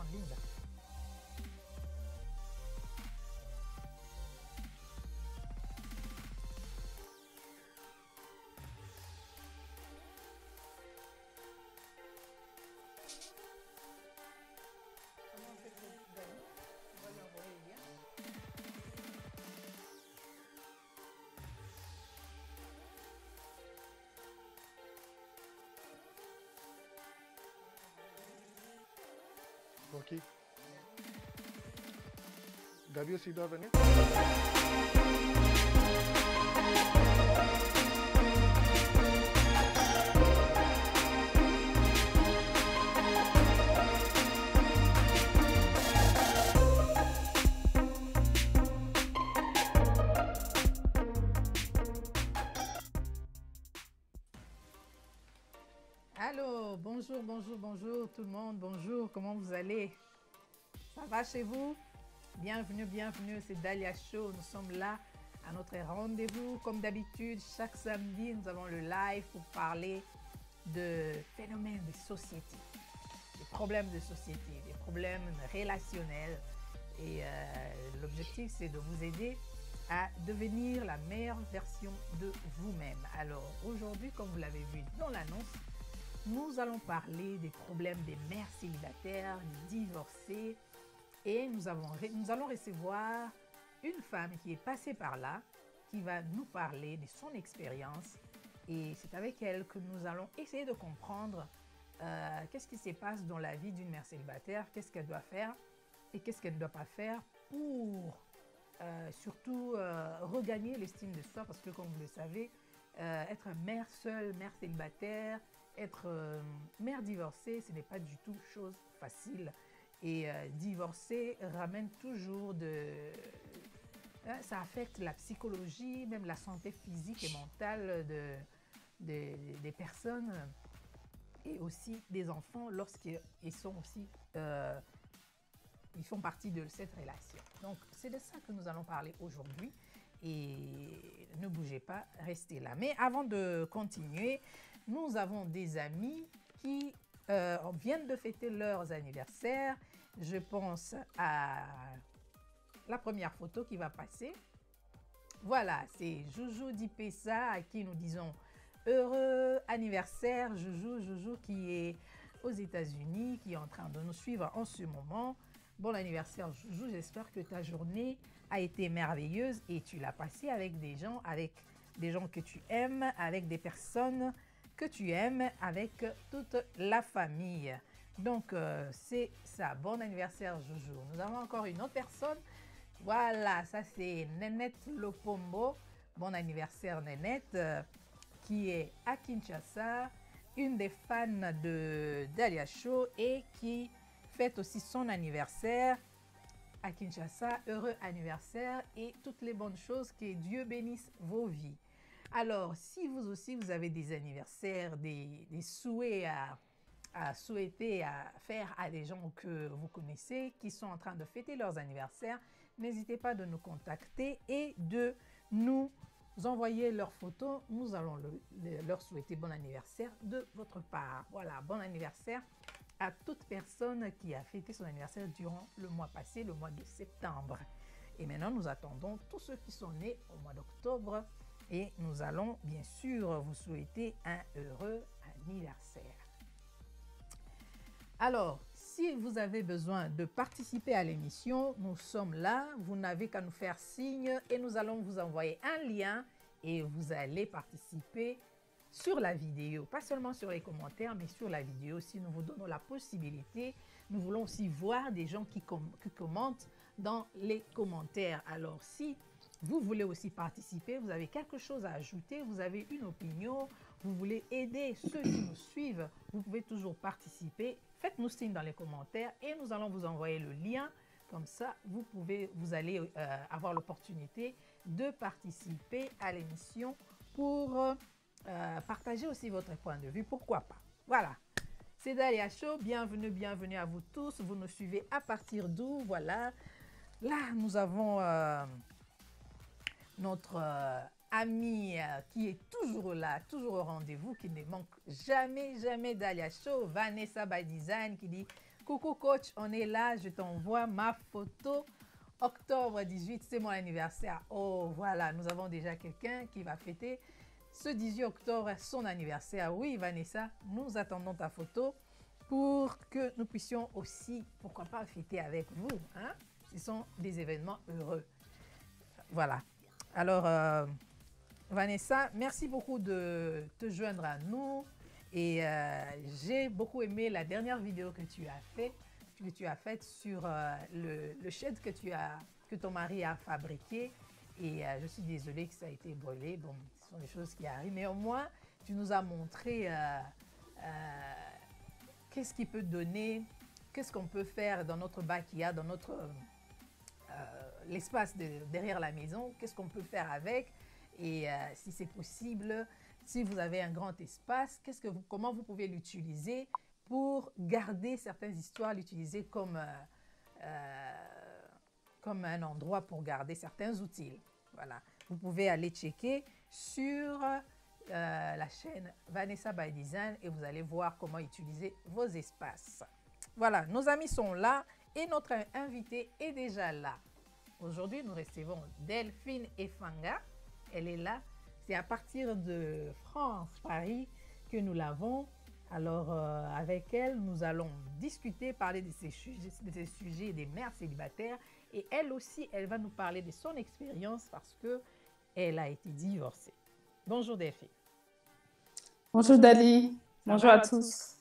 en ligne. Là. Comment on fait pour gagner? On va lui envoyer le lien. Pour qui? Gabi aussi doit venir? Allô, bonjour, bonjour, bonjour tout le monde, bonjour, comment vous allez? Ça va chez vous? Bienvenue, bienvenue, c'est Dalia Show, nous sommes là à notre rendez-vous. Comme d'habitude, chaque samedi, nous avons le live pour parler de phénomènes de société, des problèmes de société, des problèmes relationnels. Et l'objectif, c'est de vous aider à devenir la meilleure version de vous-même. Alors aujourd'hui, comme vous l'avez vu dans l'annonce, nous allons parler des problèmes des mères célibataires, divorcées, et nous allons recevoir une femme qui est passée par là, qui va nous parler de son expérience, et c'est avec elle que nous allons essayer de comprendre qu'est-ce qui se passe dans la vie d'une mère célibataire, qu'est-ce qu'elle doit faire et qu'est-ce qu'elle ne doit pas faire pour surtout regagner l'estime de soi, parce que comme vous le savez, être mère seule, mère célibataire, être mère divorcée, ce n'est pas du tout chose facile. Et divorcer ramène toujours ça affecte la psychologie, même la santé physique et mentale des personnes et aussi des enfants lorsqu'ils sont aussi ils font partie de cette relation. Donc, c'est de ça que nous allons parler aujourd'hui. Et ne bougez pas, restez là. Mais avant de continuer, nous avons des amis qui viennent de fêter leurs anniversaires. Je pense à la première photo qui va passer. Voilà, c'est Joujou Dipessa à qui nous disons heureux anniversaire. Joujou qui est aux États-Unis, qui est en train de nous suivre en ce moment. Bon anniversaire Joujou, j'espère que ta journée a été merveilleuse et tu l'as passée avec des gens que tu aimes, avec des personnes que tu aimes, avec toute la famille. Donc c'est ça, bon anniversaire Joujou. Nous avons encore une autre personne, voilà, ça c'est Nénette Lopombo. Bon anniversaire Nénette, qui est à Kinshasa, une des fans de Dalia Show et qui fête aussi son anniversaire à Kinshasa. Heureux anniversaire et toutes les bonnes choses, que Dieu bénisse vos vies. Alors, si vous aussi, vous avez des anniversaires, des souhaits à souhaiter à faire à des gens que vous connaissez qui sont en train de fêter leurs anniversaires, n'hésitez pas de nous contacter et de nous envoyer leurs photos. Nous allons leur souhaiter bon anniversaire de votre part. Voilà, bon anniversaire à toute personne qui a fêté son anniversaire durant le mois passé, le mois de septembre. Et maintenant, nous attendons tous ceux qui sont nés au mois d'octobre et nous allons bien sûr vous souhaiter un heureux anniversaire. Alors, si vous avez besoin de participer à l'émission, nous sommes là. Vous n'avez qu'à nous faire signe et nous allons vous envoyer un lien et vous allez participer sur la vidéo, pas seulement sur les commentaires, mais sur la vidéo. Si nous vous donnons la possibilité, nous voulons aussi voir des gens qui commentent dans les commentaires. Alors, si vous voulez aussi participer, vous avez quelque chose à ajouter, vous avez une opinion, vous voulez aider ceux qui nous suivent, vous pouvez toujours participer. Faites-nous signe dans les commentaires et nous allons vous envoyer le lien. Comme ça, vous allez avoir l'opportunité de participer à l'émission pour partager aussi votre point de vue. Pourquoi pas? Voilà. C'est Dalia Show. Bienvenue, bienvenue à vous tous. Vous nous suivez à partir d'où? Voilà. Là, nous avons notre ami qui est toujours là, toujours au rendez-vous, qui ne manque jamais, jamais Dalia Show. Vanessa by Design qui dit Coucou coach, on est là, je t'envoie ma photo. Octobre 18, c'est mon anniversaire. Oh, voilà, nous avons déjà quelqu'un qui va fêter ce 18 octobre son anniversaire. Oui, Vanessa, nous attendons ta photo pour que nous puissions aussi, pourquoi pas, fêter avec vous. Hein? Ce sont des événements heureux. Voilà. Alors, Vanessa, merci beaucoup de te joindre à nous. Et j'ai beaucoup aimé la dernière vidéo que tu as faite sur le shed que ton mari a fabriqué. Et je suis désolée que ça a été brûlé. Bon, ce sont des choses qui arrivent. Mais au moins, tu nous as montré qu'est-ce qui peut donner, qu'est-ce qu'on peut faire dans notre backyard, dans notre l'espace derrière la maison, qu'est-ce qu'on peut faire avec. Et si c'est possible, si vous avez un grand espace, comment vous pouvez l'utiliser pour garder certaines histoires, l'utiliser comme un endroit pour garder certains outils. Voilà. Vous pouvez aller checker sur la chaîne Vanessa by Design et vous allez voir comment utiliser vos espaces. Voilà, nos amis sont là et notre invité est déjà là. Aujourd'hui, nous recevons Delphine Efanga. Elle est là. C'est à partir de France, Paris, que nous l'avons. Alors, avec elle, nous allons discuter, parler de ces sujets des mères célibataires. Et elle aussi, elle va nous parler de son expérience parce qu'elle a été divorcée. Bonjour Delphine. Bonjour Dali. Bonjour à tous.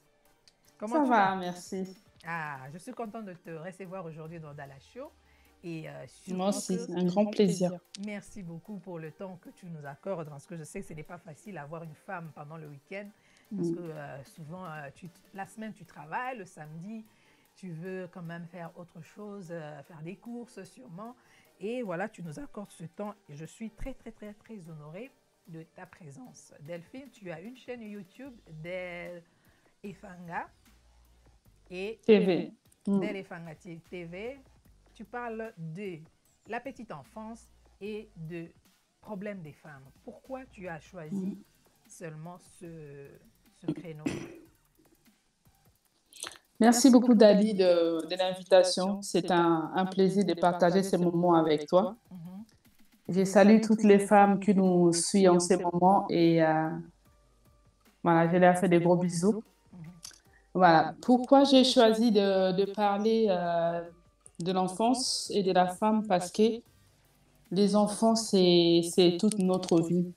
Comment ça va, merci. Ah, je suis contente de te recevoir aujourd'hui dans Dala Show. Et moi aussi, un grand plaisir. Merci beaucoup pour le temps que tu nous accordes, parce que je sais que ce n'est pas facile d'avoir une femme pendant le week-end, parce que souvent, la semaine, tu travailles, le samedi, tu veux quand même faire autre chose, faire des courses sûrement. Et voilà, tu nous accordes ce temps et je suis très, très, très, très honorée de ta présence. Delphine, tu as une chaîne YouTube, Del Efanga et TV. Del Efanga TV. Tu parles de la petite enfance et de problèmes des femmes. Pourquoi tu as choisi seulement ce créneau? Merci beaucoup Dali de l'invitation. C'est un plaisir de partager ces moments avec toi. Je salue toutes les femmes qui nous suivent en ces moments et voilà, je leur fais des gros bisous. Voilà, pourquoi j'ai choisi de parler de l'enfance et de la femme, parce que les enfants, c'est toute notre vie.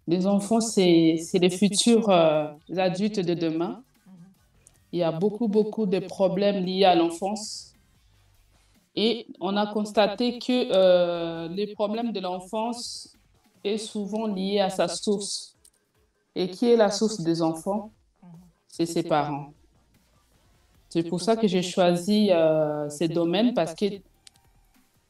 Les enfants, c'est les futurs adultes de demain. Il y a beaucoup de problèmes liés à l'enfance. Et on a constaté que les problèmes de l'enfance est souvent lié à sa source. Et qui est la source des enfants? C'est ses parents. C'est pour ça que j'ai choisi ces domaines, parce que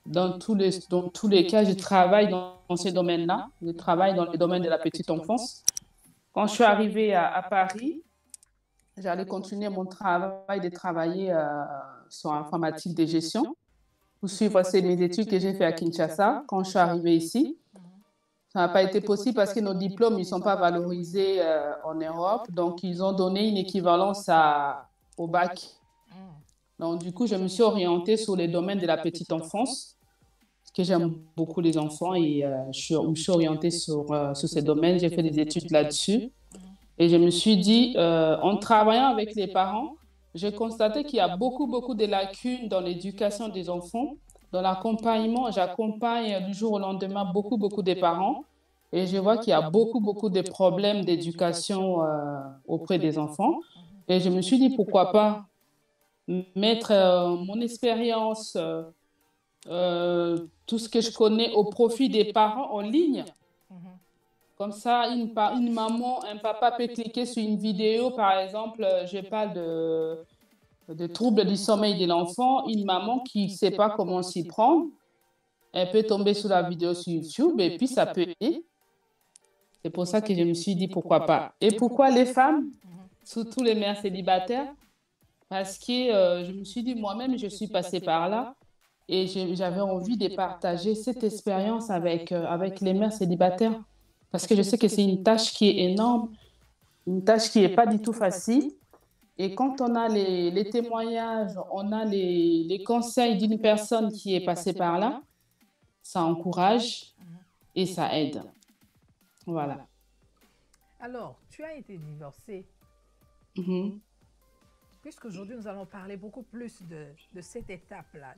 dans tous les cas, je travaille dans ces domaines-là. Je travaille dans le domaine de la petite enfance. Quand je suis arrivée à Paris, j'allais continuer mon travail de travailler sur informatique de gestion pour suivre mes études que j'ai fait à Kinshasa. Quand je suis arrivée ici, ça n'a pas été possible parce que nos diplômes ne sont pas valorisés en Europe. Donc, ils ont donné une équivalence au bac. Donc, du coup, je me suis orientée sur les domaines de la petite enfance, parce que j'aime beaucoup les enfants et je suis orientée sur ces domaines. J'ai fait des études là-dessus. Et je me suis dit, en travaillant avec les parents, j'ai constaté qu'il y a beaucoup de lacunes dans l'éducation des enfants. Dans l'accompagnement, j'accompagne du jour au lendemain beaucoup des parents. Et je vois qu'il y a beaucoup de problèmes d'éducation auprès des enfants. Et je me suis dit, pourquoi pas mettre mon expérience, tout ce que je connais au profit des parents en ligne. Comme ça, une maman, un papa peut cliquer sur une vidéo, par exemple, je parle de troubles du sommeil de l'enfant. Une maman qui ne sait pas comment s'y prendre, elle peut tomber sur la vidéo sur YouTube et puis ça peut aider. C'est pour ça que je me suis dit pourquoi pas. Et pourquoi les femmes, surtout les mères célibataires? Parce que je me suis dit, moi-même, je suis passée par là et j'avais envie de partager cette expérience avec les mères célibataires. Parce que je sais que c'est une tâche qui est énorme, une tâche qui n'est pas du tout facile. Et quand on a les témoignages, on a les conseils d'une personne qui est passée par là, ça encourage et ça aide. Voilà. Alors, tu as été divorcée. Puisqu'aujourd'hui, nous allons parler beaucoup plus de cette étape-là,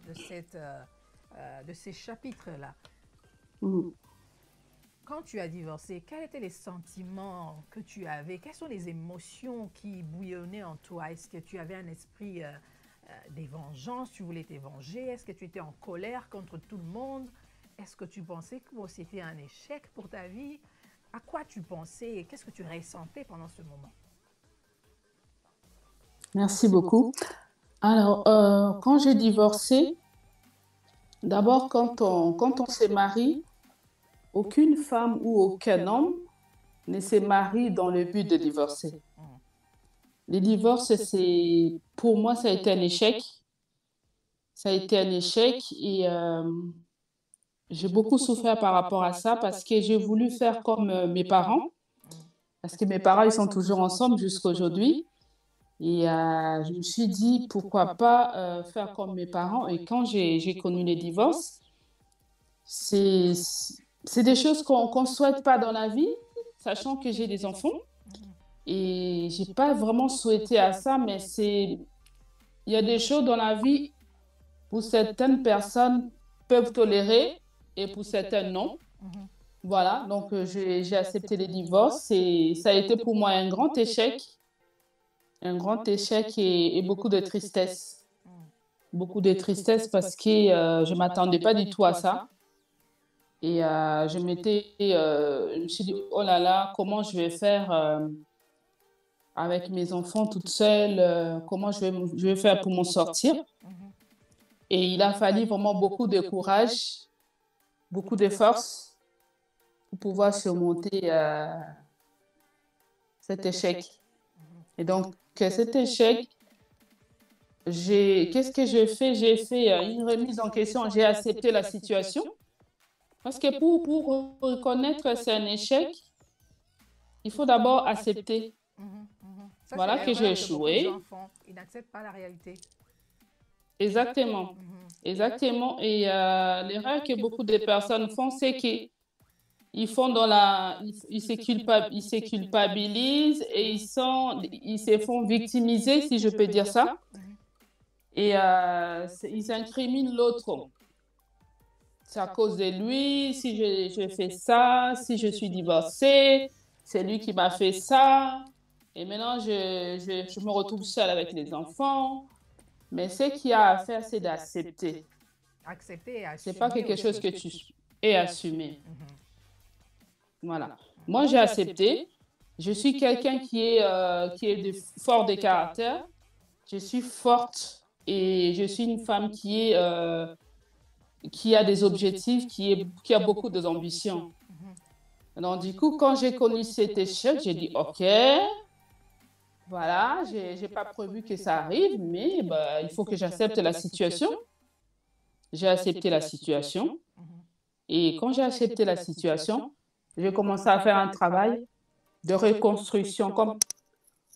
de ces chapitres-là. Quand tu as divorcé, quels étaient les sentiments que tu avais? Quelles sont les émotions qui bouillonnaient en toi? Est-ce que tu avais un esprit des vengeances? Tu voulais te venger? Est-ce que tu étais en colère contre tout le monde? Est-ce que tu pensais que c'était un échec pour ta vie? À quoi tu pensais? Qu'est-ce que tu ressentais pendant ce moment? Merci beaucoup. Alors, quand j'ai divorcé, d'abord, quand on se marie, aucune femme ou aucun homme ne se marie dans le but de divorcer. Les divorces, pour moi, ça a été un échec. Ça a été un échec et j'ai beaucoup souffert par rapport à ça parce que j'ai voulu faire comme mes parents, parce que mes parents, ils sont toujours ensemble jusqu'à aujourd'hui. Et je me suis dit, pourquoi pas faire comme mes parents. Et quand j'ai connu les divorces, c'est des choses qu'on ne souhaite pas dans la vie, sachant que j'ai des enfants. Et je n'ai pas vraiment souhaité à ça, mais il y a des choses dans la vie où certaines personnes peuvent tolérer et pour certaines non. Voilà, donc j'ai accepté les divorces et ça a été pour moi un grand échec et beaucoup de tristesse. Beaucoup de tristesse parce que je ne m'attendais pas du tout à ça. Et je me suis dit, oh là là, comment je vais faire avec mes enfants toute seule, comment je vais faire pour m'en sortir. Et il a fallu vraiment beaucoup de courage, beaucoup de force pour pouvoir surmonter cet échec. Et donc, cet échec, qu'est-ce que j'ai fait? J'ai fait une remise en question, j'ai accepté la situation. Parce que pour reconnaître que c'est un échec, il faut d'abord accepter. Voilà que j'ai échoué. Ils n'acceptent pas la réalité. Exactement. Exactement. Et l'erreur que beaucoup de personnes font, c'est qu'ils font ils se culpabilisent et ils se font victimiser, si je peux dire ça. Et ils incriminent l'autre. C'est à cause de lui, si je fais ça, si je suis divorcée, c'est lui qui m'a fait ça. Et maintenant, je me retrouve seule avec les enfants. Mais ce qu'il y a à faire, c'est d'accepter. Accepter et assumer. Ce n'est pas quelque chose que tu es assumé. Voilà. Moi, j'ai accepté. Je suis quelqu'un qui est fort de caractère. Je suis forte et je suis une femme qui a des objectifs, qui a beaucoup d'ambition. Donc, du coup, quand j'ai connu cet échec, j'ai dit, OK, voilà, je n'ai pas prévu que ça arrive, mais bah, il faut que j'accepte la situation. J'ai accepté la situation. Et quand j'ai accepté la situation, j'ai commencé à faire un travail de reconstruction.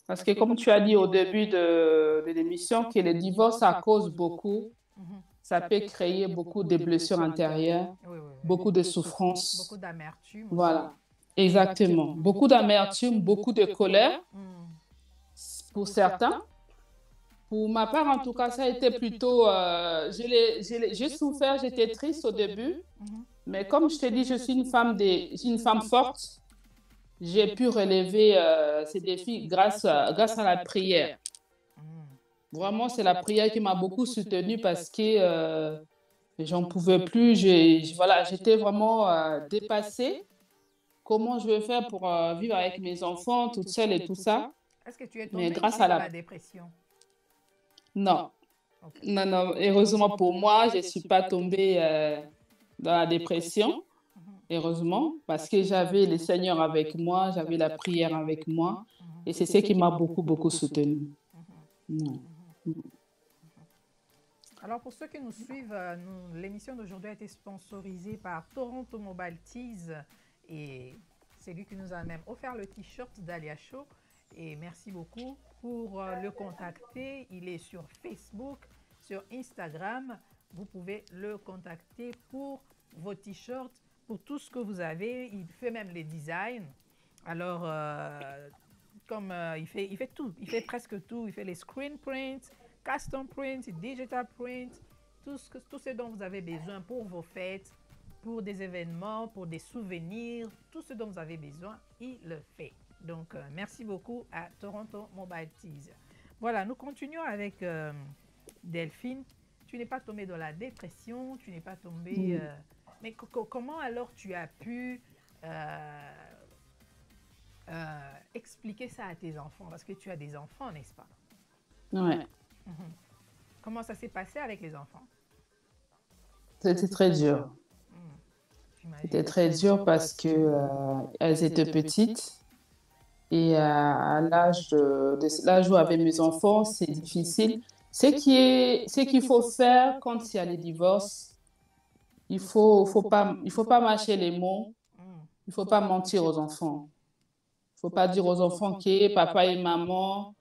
Parce que comme tu as dit au début de l'émission, que le divorce, ça cause beaucoup. Ça peut créer beaucoup de blessures intérieures, beaucoup de souffrances. Beaucoup d'amertume. Voilà, exactement. Beaucoup d'amertume, beaucoup de colère pour certains. Pour ma part, en tout cas, ça a été plutôt... j'ai souffert, j'étais triste au début. Mais comme je te dis, je suis une femme forte. J'ai pu relever ces défis grâce à la prière. Vraiment, c'est la prière qui m'a beaucoup soutenue parce que j'en pouvais plus. J'étais vraiment dépassée. Comment je vais faire pour vivre avec mes enfants toute seule et tout ça? Est-ce que tu es tombée grâce à la dépression? Non. Okay. Non, non. Heureusement pour moi, je ne suis pas tombée dans la dépression. Heureusement, parce que j'avais le Seigneur avec moi, j'avais la prière avec moi. Et c'est ce qui m'a beaucoup, beaucoup soutenue. Alors, pour ceux qui nous suivent, l'émission d'aujourd'hui a été sponsorisée par Toronto Mobile Tees et c'est lui qui nous a même offert le t-shirt d'Alia Show. Et merci beaucoup pour le contacter. Il est sur Facebook, sur Instagram. Vous pouvez le contacter pour vos t-shirts, pour tout ce que vous avez. Il fait même les designs. Alors, comme il fait tout, il fait presque tout. Il fait les screen prints, custom prints, digital prints, tout ce dont vous avez besoin pour vos fêtes, pour des événements, pour des souvenirs, tout ce dont vous avez besoin, il le fait. Donc, merci beaucoup à Toronto Mobile Tees. Voilà, nous continuons avec Delphine. Tu n'es pas tombée dans la dépression, tu n'es pas tombée... mais comment alors tu as pu expliquer ça à tes enfants? Parce que tu as des enfants, n'est-ce pas? Ouais. Comment ça s'est passé avec les enfants? C'était très dur. C'était très dur parce que elles étaient petites et à l'âge l'âge où avec mes enfants, c'est difficile. Ce qu'il faut faire quand il y a les divorces, il faut pas mâcher les mots, il faut pas mentir aux enfants. Il faut pas dire aux enfants que papa et maman,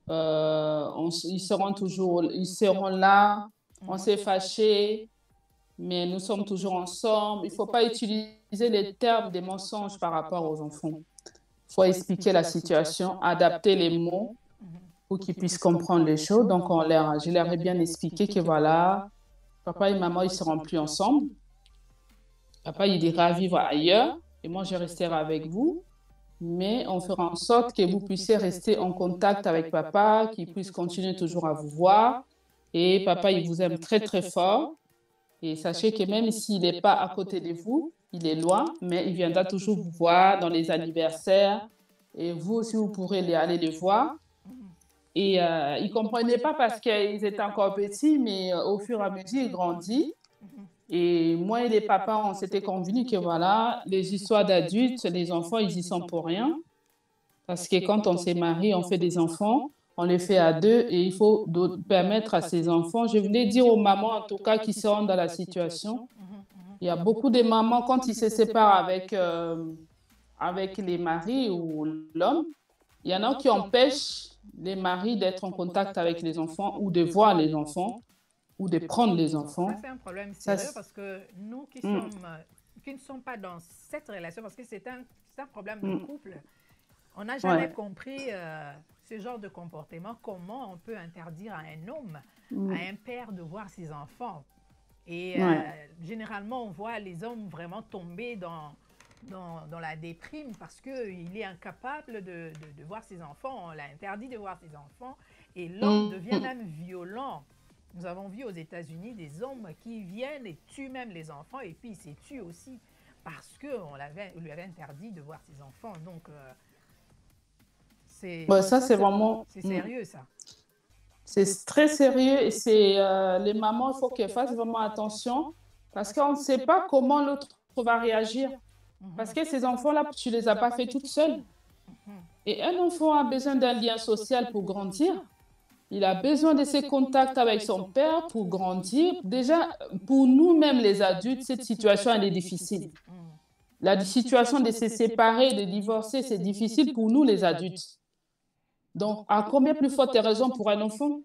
ils seront là, on s'est fâchés, mais nous sommes toujours ensemble. Il ne faut pas utiliser les termes des mensonges par rapport aux enfants. Il faut expliquer la situation, adapter les mots pour qu'ils puissent comprendre les choses. Donc, je leur ai bien expliqué que voilà, papa et maman, ils ne seront plus ensemble. Papa, il ira vivre ailleurs et moi, je resterai avec vous. Mais on fera en sorte que vous puissiez rester en contact avec papa, qu'il puisse continuer toujours à vous voir. Et papa, il vous aime très, très fort. Et sachez que même s'il n'est pas à côté de vous, il est loin, mais il viendra toujours vous voir dans les anniversaires. Et vous aussi, vous pourrez aller les voir. Et ils ne comprenaient pas parce qu'ils étaient encore petits, mais au fur et à mesure, ils grandissent. Et moi et les papas, on s'était convenus que voilà, les histoires d'adultes, les enfants, ils y sont pour rien. Parce que quand on s'est marié, on fait des enfants, on les fait à deux et il faut permettre à ces enfants, je voulais dire aux mamans en tout cas qui sont dans la situation, il y a beaucoup de mamans quand ils se séparent avec les maris ou l'homme, il y en a qui empêchent les maris d'être en contact avec les enfants ou de voir les enfants ou de prendre les enfants. Ça, c'est un problème sérieux parce que nous qui ne sommes pas dans cette relation, parce que c'est un problème de couple, on n'a jamais compris ce genre de comportement. Comment on peut interdire à un homme, à un père de voir ses enfants? Et généralement, on voit les hommes vraiment tomber dans la déprime parce qu'il est incapable de voir ses enfants. On l'a interdit de voir ses enfants et l'homme devient même violent. Nous avons vu aux États-Unis des hommes qui viennent et tuent même les enfants et puis ils se tuent aussi parce qu'on lui avait interdit de voir ses enfants. Donc, ça, c'est vraiment... C'est sérieux, ça. C'est très sérieux et les mamans, il faut qu'elles fassent vraiment attention parce qu'on ne sait pas comment l'autre va réagir. Parce que ces enfants-là, tu ne les as pas fait toutes seules. Et un enfant a besoin d'un lien social pour grandir. Il a besoin de ses contacts avec son père pour grandir. Déjà, pour nous-mêmes, les adultes, cette situation, elle est difficile. La situation de se séparer, de divorcer, c'est difficile pour nous, les adultes. Donc, à combien plus forte raison pour un enfant?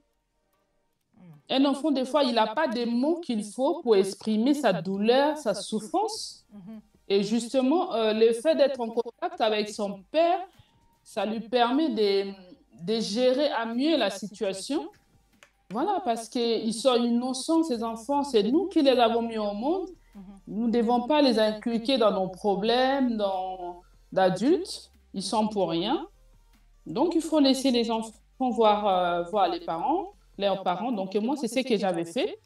Un enfant, des fois, il n'a pas des mots qu'il faut pour exprimer sa douleur, sa souffrance. Et justement, le fait d'être en contact avec son père, ça lui permet de gérer à mieux la situation. Voilà, parce qu'ils sont innocents, ces enfants, c'est nous qui les avons mis au monde. Nous ne devons pas les inculquer dans nos problèmes d'adultes. Ils sont pour rien. Donc, il faut laisser les enfants voir leurs parents. Donc, moi, c'est ce que j'avais fait.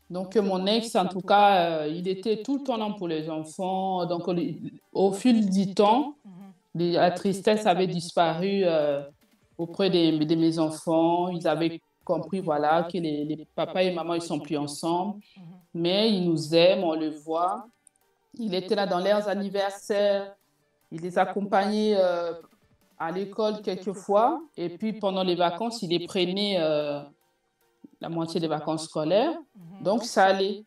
Donc, mon ex, en tout cas, il était tout le temps là pour les enfants. Donc, au fil du temps, la tristesse avait disparu auprès de mes enfants. Ils avaient compris, voilà, que les papas et maman, ils ne sont plus ensemble. Mais ils nous aiment, on le voit. Il était là dans leurs anniversaires. Il les accompagnait à l'école quelquefois. Et puis, pendant les vacances, il les prenait la moitié des vacances scolaires. Donc, ça allait.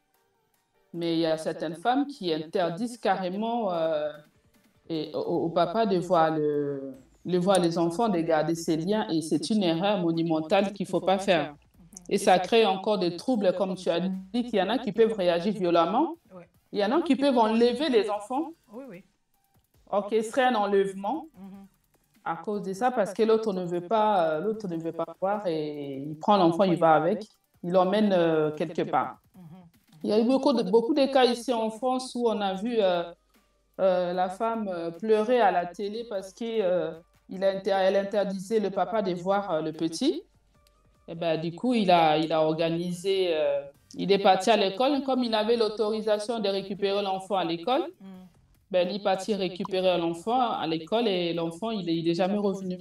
Mais il y a certaines femmes qui interdisent carrément au papa de voir les voir les enfants, de garder ces liens. Et c'est une erreur monumentale qu'il ne faut pas faire. Et ça crée encore des troubles, comme tu as dit, qu'il y en a qui peuvent réagir violemment. Il y en a qui peuvent enlever les enfants, orchestrer un enlèvement à cause de ça, parce que l'autre ne veut pas, voir et il prend l'enfant, il va avec, il l'emmène quelque part. Il y a eu beaucoup de cas ici en France où on a vu la femme pleurer à la télé parce qu'elle interdisait le papa de voir le petit. Et ben, du coup, il a organisé, il est parti à l'école. Comme il avait l'autorisation de récupérer l'enfant à l'école, ben, il est parti récupérer l'enfant à l'école et l'enfant, il est jamais revenu.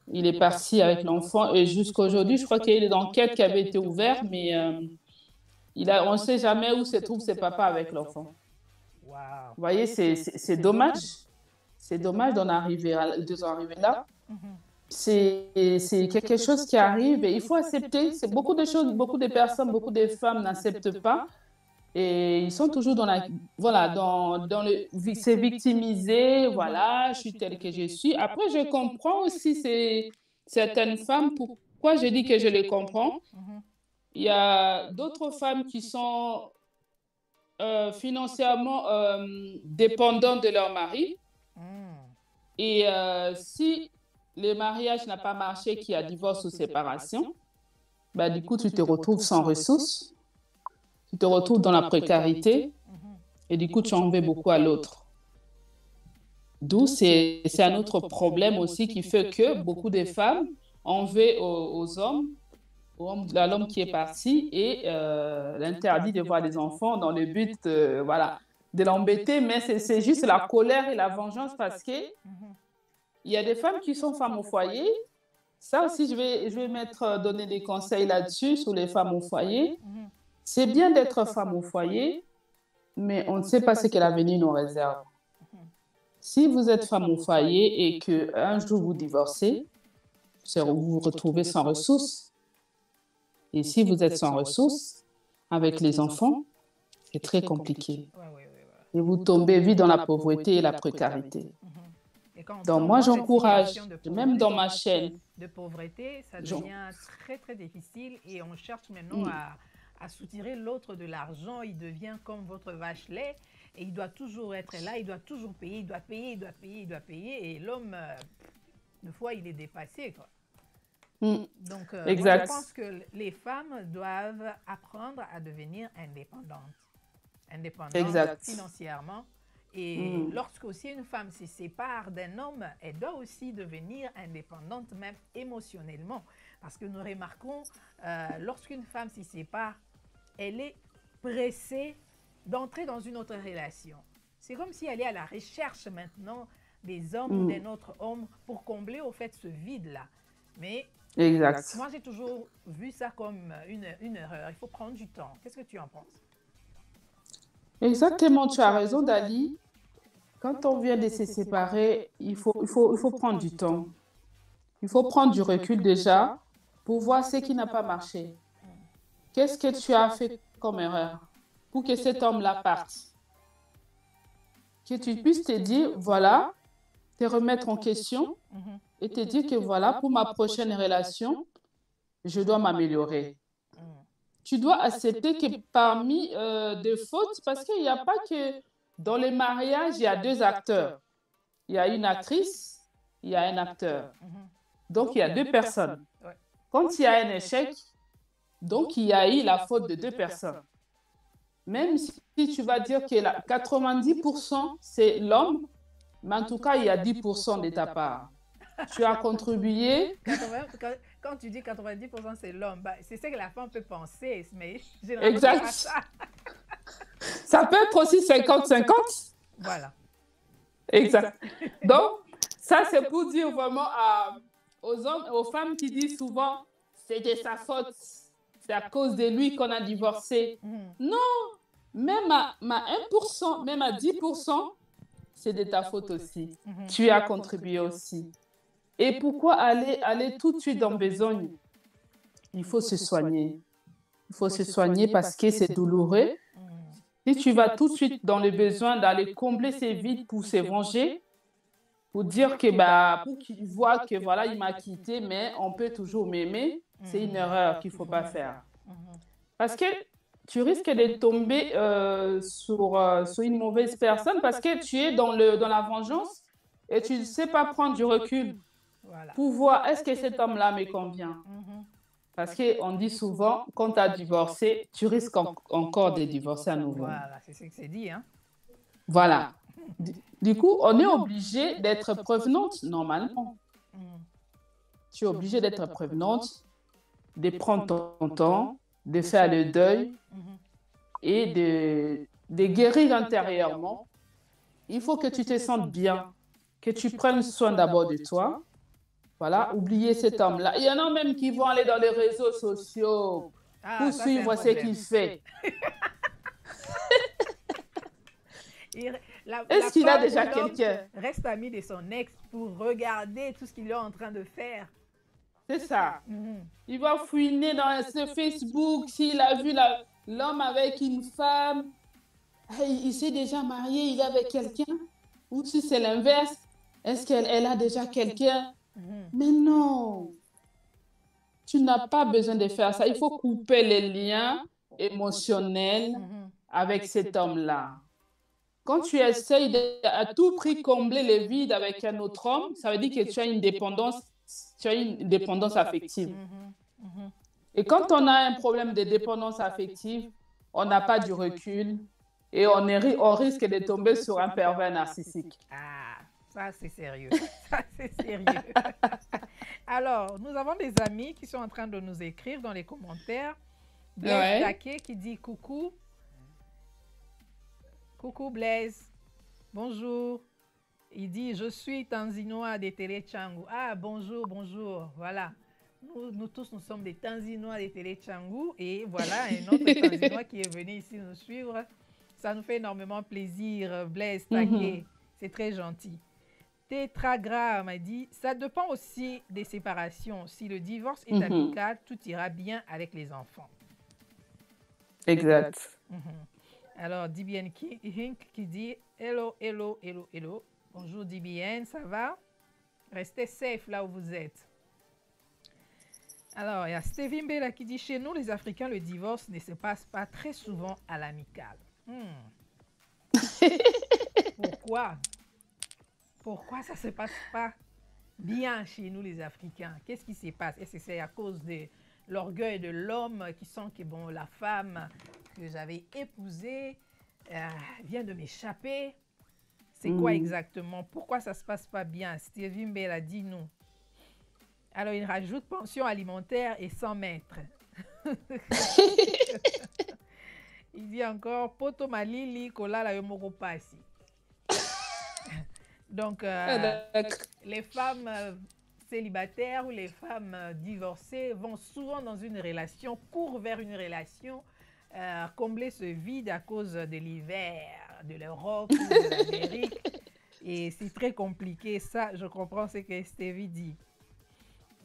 Il est parti avec l'enfant et jusqu'à aujourd'hui, je crois qu'il y a eu une enquête qui avait été ouverte, mais on ne sait jamais où se trouve ses papas avec l'enfant. Vous voyez, c'est dommage. C'est dommage d'en arriver là. C'est quelque chose qui arrive et il faut accepter. C'est beaucoup de choses, beaucoup de personnes, beaucoup de femmes n'acceptent pas. Et ils sont toujours dans c'est victimisé, voilà, je suis telle que je suis. Après, je comprends aussi certaines femmes, pourquoi je dis que je les comprends. Il y a d'autres femmes qui sont financièrement dépendantes de leur mari. Et si le mariage n'a pas marché, qu'il y a divorce ou séparation, bah, du coup, tu te retrouves sans ressources. Tu te retrouves dans la précarité et du coup, tu en veux beaucoup à l'autre. D'où c'est un autre problème aussi qui fait que beaucoup de femmes en veulent aux hommes, à l'homme qui est parti et l'interdit de voir des enfants dans le but de l'embêter. Mais c'est juste la colère et la vengeance parce que il y a des femmes qui sont femmes au foyer. Ça aussi, je vais donner des conseils là-dessus sur les femmes au foyer. C'est bien d'être femme au foyer, mais on ne sait pas ce que l'avenir nous réserve. Si vous êtes femme au foyer et qu'un jour vous divorcez, vous vous retrouvez sans ressources. Et si vous êtes sans ressources, avec les enfants, c'est très compliqué. Et vous tombez vite dans la pauvreté et la précarité. Donc moi, j'encourage, même dans ma chaîne. De pauvreté, ça devient très, très difficile et on cherche maintenant à soutirer l'autre de l'argent. Il devient comme votre vache lait et il doit toujours être là, il doit toujours payer, il doit payer. Et l'homme, des fois, il est dépassé, quoi. Donc, moi, je pense que les femmes doivent apprendre à devenir indépendantes financièrement. Et lorsque aussi une femme se sépare d'un homme, elle doit aussi devenir indépendante, même émotionnellement. Parce que nous remarquons, lorsqu'une femme se sépare, elle est pressée d'entrer dans une autre relation. C'est comme si elle est à la recherche maintenant des hommes ou d'un autre homme pour combler au fait ce vide-là. Mais moi, j'ai toujours vu ça comme une erreur. Il faut prendre du temps. Qu'est-ce que tu en penses? Exactement, tu as raison, Dali. Quand on vient de se séparer, il faut prendre du temps. Il faut prendre du recul déjà pour voir ce qui n'a pas marché. Qu'est-ce que tu as fait comme erreur pour que cet homme-là parte? Que tu puisses te dire, voilà, te remettre en question et te dire que voilà, pour ma prochaine relation, je dois m'améliorer. Tu dois accepter que parmi des fautes, parce qu'il n'y a pas que dans les mariages, il y a deux acteurs. Il y a une actrice, il y a un acteur. Donc, il y a deux personnes. Quand il y a un échec, donc il y a eu la faute de deux personnes. Même si tu vas dire que 90% c'est l'homme, mais en tout cas, il y a 10% de ta part. Tu as contribué. Quand tu dis 90% c'est l'homme, bah, c'est ce que la femme peut penser, mais généralement, c'est pas ça. Ça peut être aussi 50-50. Voilà. Exact. Donc, ça, c'est pour dire vraiment aux hommes et aux femmes qui disent souvent, c'est de sa faute, c'est à cause de lui qu'on a divorcé. Non, même à 1%, même à 10%, c'est de ta faute aussi. Tu as contribué aussi. Et pourquoi aller tout de suite dans besogne? Il faut se soigner. Il faut se soigner parce que c'est douloureux. Si tu vas tout de suite dans le besoin d'aller combler ses vides pour se venger, pour dire que, bah, pour qu'il voit que, voilà, il m'a quitté, mais on peut toujours m'aimer, c'est une erreur qu'il ne faut pas faire. Parce que tu risques de tomber sur une mauvaise personne parce que tu es dans la vengeance et tu ne sais pas prendre du recul pour voir est-ce que cet homme-là me convient. Parce qu'on dit souvent, quand tu as divorcé, tu risques encore de divorcer à nouveau. Voilà, c'est ce que c'est dit, hein? Voilà. Du coup, on est obligé d'être prévenante normalement. Tu es obligé d'être prévenante, de prendre ton temps, de faire le deuil et de guérir intérieurement. Il faut que tu te sentes bien, que tu prennes soin d'abord de toi. Voilà, oublier cet homme-là. Il y en a même qui vont aller dans les réseaux sociaux pour suivre ce qu'il fait. Est-ce qu'il a déjà quelqu'un? Reste ami de son ex pour regarder tout ce qu'il est en train de faire. C'est ça. Il va fouiner dans ce Facebook s'il a vu l'homme avec une femme. Il s'est déjà marié, il est avec quelqu'un. Ou si c'est l'inverse, est-ce qu'elle a déjà quelqu'un? Mais non. Tu n'as pas besoin de faire ça. Il faut couper les liens émotionnels avec cet homme-là. Quand tu essayes de, à tout prix combler les vides avec un autre homme, ça veut dire que tu as une dépendance affective. Et quand on a un problème de dépendance affective, on n'a pas du recul et on risque de tomber sur un pervers narcissique. Ah, ça c'est sérieux. Ça c'est sérieux. Alors, nous avons des amis qui sont en train de nous écrire dans les commentaires. Blaise Taquet qui dit coucou. Coucou Blaise, bonjour. Il dit, je suis Tanzinois de Télé Tchangou. Ah, bonjour, bonjour. Voilà. Nous tous, nous sommes des Tanzinois de Télé Tchangou. Et voilà, un autre Tanzinois qui est venu ici nous suivre. Ça nous fait énormément plaisir, Blaise Taquet. C'est très gentil. Tétragramme a dit, ça dépend aussi des séparations. Si le divorce est amical, tout ira bien avec les enfants. Exact. Alors, DBN Hink qui dit hello, hello, hello, hello. Bonjour DBN, ça va? Restez safe là où vous êtes. Alors, il y a Stevie Bella qui dit chez nous, les Africains, le divorce ne se passe pas très souvent à l'amical. Pourquoi? Pourquoi ça ne se passe pas bien chez nous, les Africains? Qu'est-ce qui se passe? Est-ce que c'est à cause de l'orgueil de l'homme qui sent que bon, la femme que j'avais épousée vient de m'échapper? C'est quoi exactement? Pourquoi ça ne se passe pas bien? Stevie Mbell a dit non. Alors, il rajoute pension alimentaire et 100 mètres. Il dit encore poto malili kolala yomoko pasi. Donc, les femmes célibataires ou les femmes divorcées vont souvent dans une relation, courent vers une relation, combler ce vide à cause de l'hiver, de l'Europe ou de l'Amérique. Et c'est très compliqué, ça, je comprends ce que Stevie dit.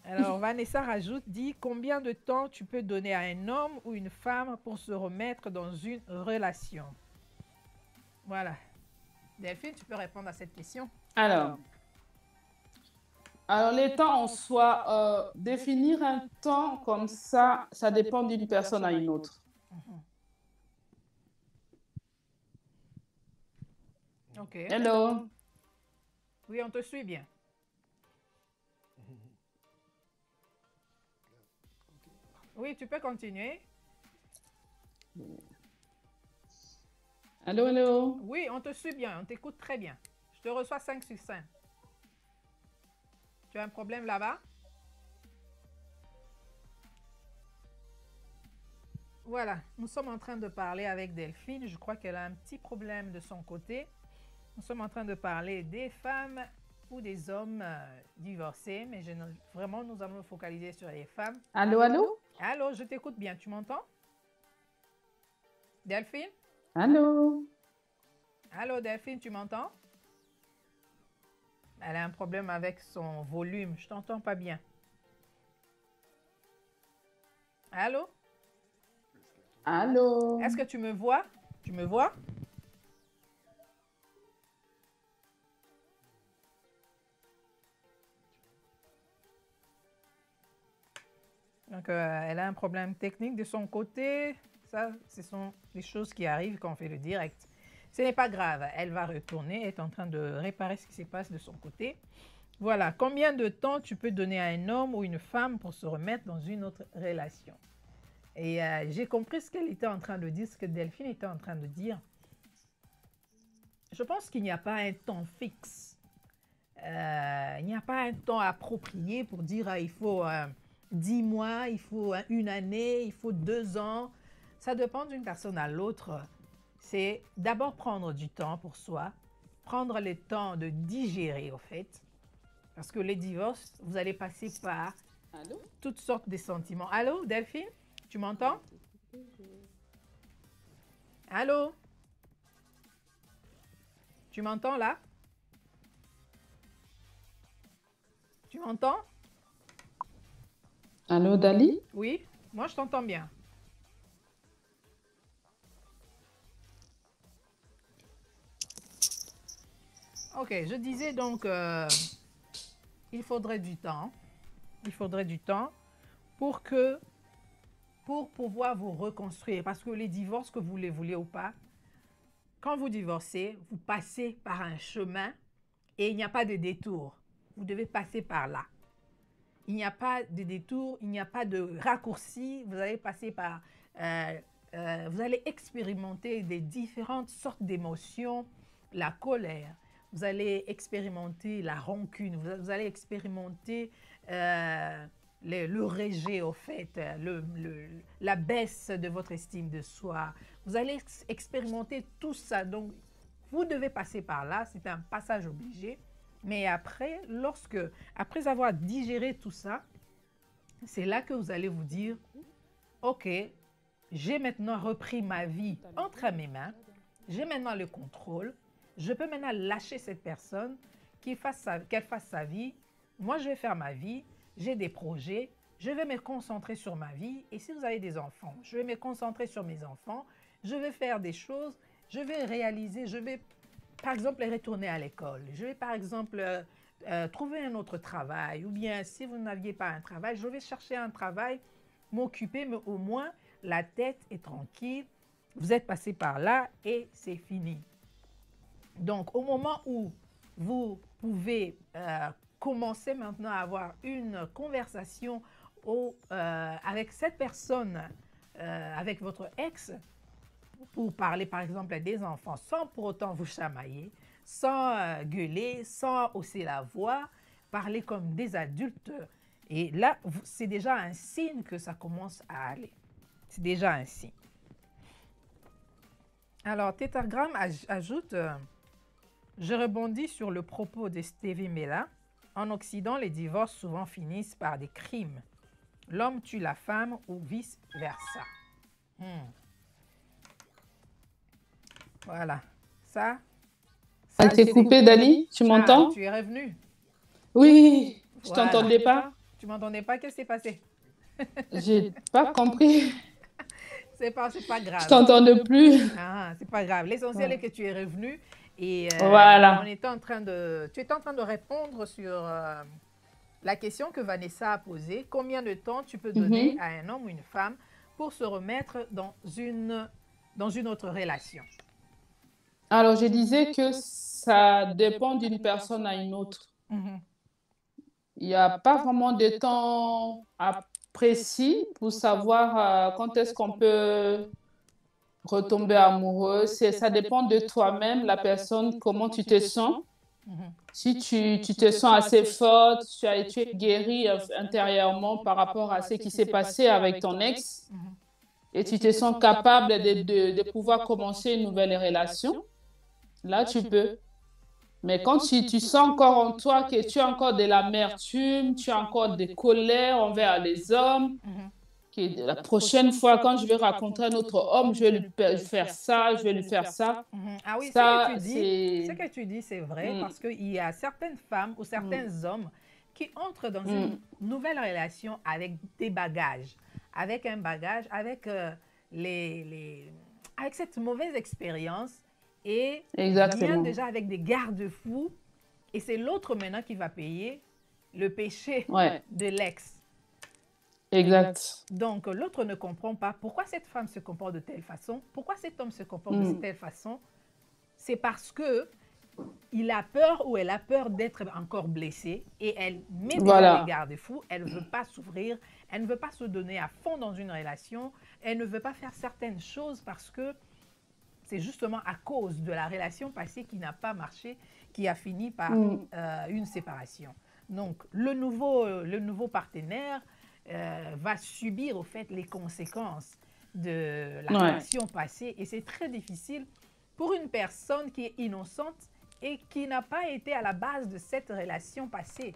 Alors, Vanessa rajoute, dit, combien de temps tu peux donner à un homme ou une femme pour se remettre dans une relation? Voilà. Delphine, tu peux répondre à cette question? Alors les temps en soi, définir un temps comme ça dépend d'une personne à une autre. Ok. Hello. Oui, on te suit bien. Oui, tu peux continuer. Allô, allô. Oui, on te suit bien, on t'écoute très bien. Je te reçois 5 sur 5. Tu as un problème là-bas? Voilà, nous sommes en train de parler avec Delphine. Je crois qu'elle a un petit problème de son côté. Nous sommes en train de parler des femmes ou des hommes divorcés, mais vraiment, nous allons nous focaliser sur les femmes. Allô, allô? Allô, je t'écoute bien. Tu m'entends? Delphine? Allô? Allô, Delphine, tu m'entends? Elle a un problème avec son volume. Je t'entends pas bien. Allô? Allô? Est-ce que tu me vois? Tu me vois? Donc, elle a un problème technique de son côté. Ça, ce sont les choses qui arrivent quand on fait le direct. Ce n'est pas grave. Elle va retourner. Elle est en train de réparer ce qui se passe de son côté. Voilà. Combien de temps tu peux donner à un homme ou une femme pour se remettre dans une autre relation? Et j'ai compris ce qu'elle était en train de dire, ce que Delphine était en train de dire. Je pense qu'il n'y a pas un temps fixe. Il n'y a pas un temps approprié pour dire il faut 10 mois, il faut une année, il faut 2 ans. Ça dépend d'une personne à l'autre. C'est d'abord prendre du temps pour soi, prendre le temps de digérer au fait. Parce que les divorces, vous allez passer par toutes sortes de sentiments. Allô, Delphine? Tu m'entends? Allô? Tu m'entends là? Tu m'entends? Allô, Dali? Oui, moi je t'entends bien. Ok, je disais donc, il faudrait du temps. Il faudrait du temps pour pouvoir vous reconstruire. Parce que les divorces, que vous les voulez ou pas, quand vous divorcez, vous passez par un chemin et il n'y a pas de détour. Vous devez passer par là. Il n'y a pas de détour, il n'y a pas de raccourci. Vous allez passer par... vous allez expérimenter des différentes sortes d'émotions, la colère. Vous allez expérimenter la rancune. Vous allez expérimenter le rejet, au fait, la baisse de votre estime de soi. Vous allez expérimenter tout ça. Donc, vous devez passer par là. C'est un passage obligé. Mais après, après avoir digéré tout ça, c'est là que vous allez vous dire, OK, j'ai maintenant repris ma vie entre mes mains, j'ai maintenant le contrôle, je peux maintenant lâcher cette personne, qu'elle fasse sa vie, moi je vais faire ma vie, j'ai des projets, je vais me concentrer sur ma vie, et si vous avez des enfants, je vais me concentrer sur mes enfants, je vais faire des choses, je vais réaliser, je vais par exemple retourner à l'école, je vais par exemple trouver un autre travail, ou bien si vous n'aviez pas un travail, je vais chercher un travail, m'occuper, mais au moins la tête est tranquille, vous êtes passé par là et c'est fini. Donc au moment où vous pouvez commencer maintenant à avoir une conversation avec cette personne, avec votre ex, pour parler par exemple des enfants sans pour autant vous chamailler, sans gueuler, sans hausser la voix, parler comme des adultes. Et là, c'est déjà un signe que ça commence à aller. C'est déjà un signe. Alors, Tétragramme ajoute, je rebondis sur le propos de Stevie Mella. En Occident, les divorces souvent finissent par des crimes. L'homme tue la femme ou vice-versa. Voilà. Ça t'es coupé, Dali? Tu m'entends? Tu es revenu? Oui, je Voilà. t'entendais pas. Tu m'entendais pas? Qu'est-ce qui s'est passé? J'ai pas compris. C'est pas grave. Je t'entendais plus. Ah, c'est pas grave. L'essentiel est que tu es revenu et Voilà. tu étais en train de répondre sur la question que Vanessa a posée. Combien de temps tu peux donner à un homme ou une femme pour se remettre dans une autre relation? Alors, je disais que ça dépend d'une personne à une autre. Il n'y a pas vraiment de temps précis pour savoir quand est-ce qu'on peut retomber amoureux. Ça dépend de toi-même, la personne, comment tu te sens. Si tu te sens assez forte, tu es guérie intérieurement par rapport à ce qui s'est passé avec ton ex et tu te sens capable de pouvoir commencer une nouvelle relation, là, tu peux. Mais quand tu sens encore en toi que tu as encore de l'amertume, tu as encore de colère envers les hommes, que la prochaine fois, quand je vais rencontrer un autre homme, je vais lui faire ça, je vais lui faire ça. Ah oui, Ça, ce que tu dis, c'est vrai, parce qu'il y a certaines femmes ou certains hommes qui entrent dans une nouvelle relation avec des bagages, avec un bagage, avec, avec cette mauvaise expérience. Et vient déjà avec des garde-fous. Et c'est l'autre maintenant qui va payer le péché de l'ex. Exact. Donc, l'autre ne comprend pas pourquoi cette femme se comporte de telle façon, pourquoi cet homme se comporte de telle façon. C'est parce que il a peur ou elle a peur d'être encore blessée et elle met déjà les garde-fous. Elle ne veut pas s'ouvrir, elle ne veut pas se donner à fond dans une relation, elle ne veut pas faire certaines choses parce que c'est justement à cause de la relation passée qui n'a pas marché, qui a fini par une séparation. Donc, le nouveau partenaire va subir au fait les conséquences de la relation passée et c'est très difficile pour une personne qui est innocente et qui n'a pas été à la base de cette relation passée.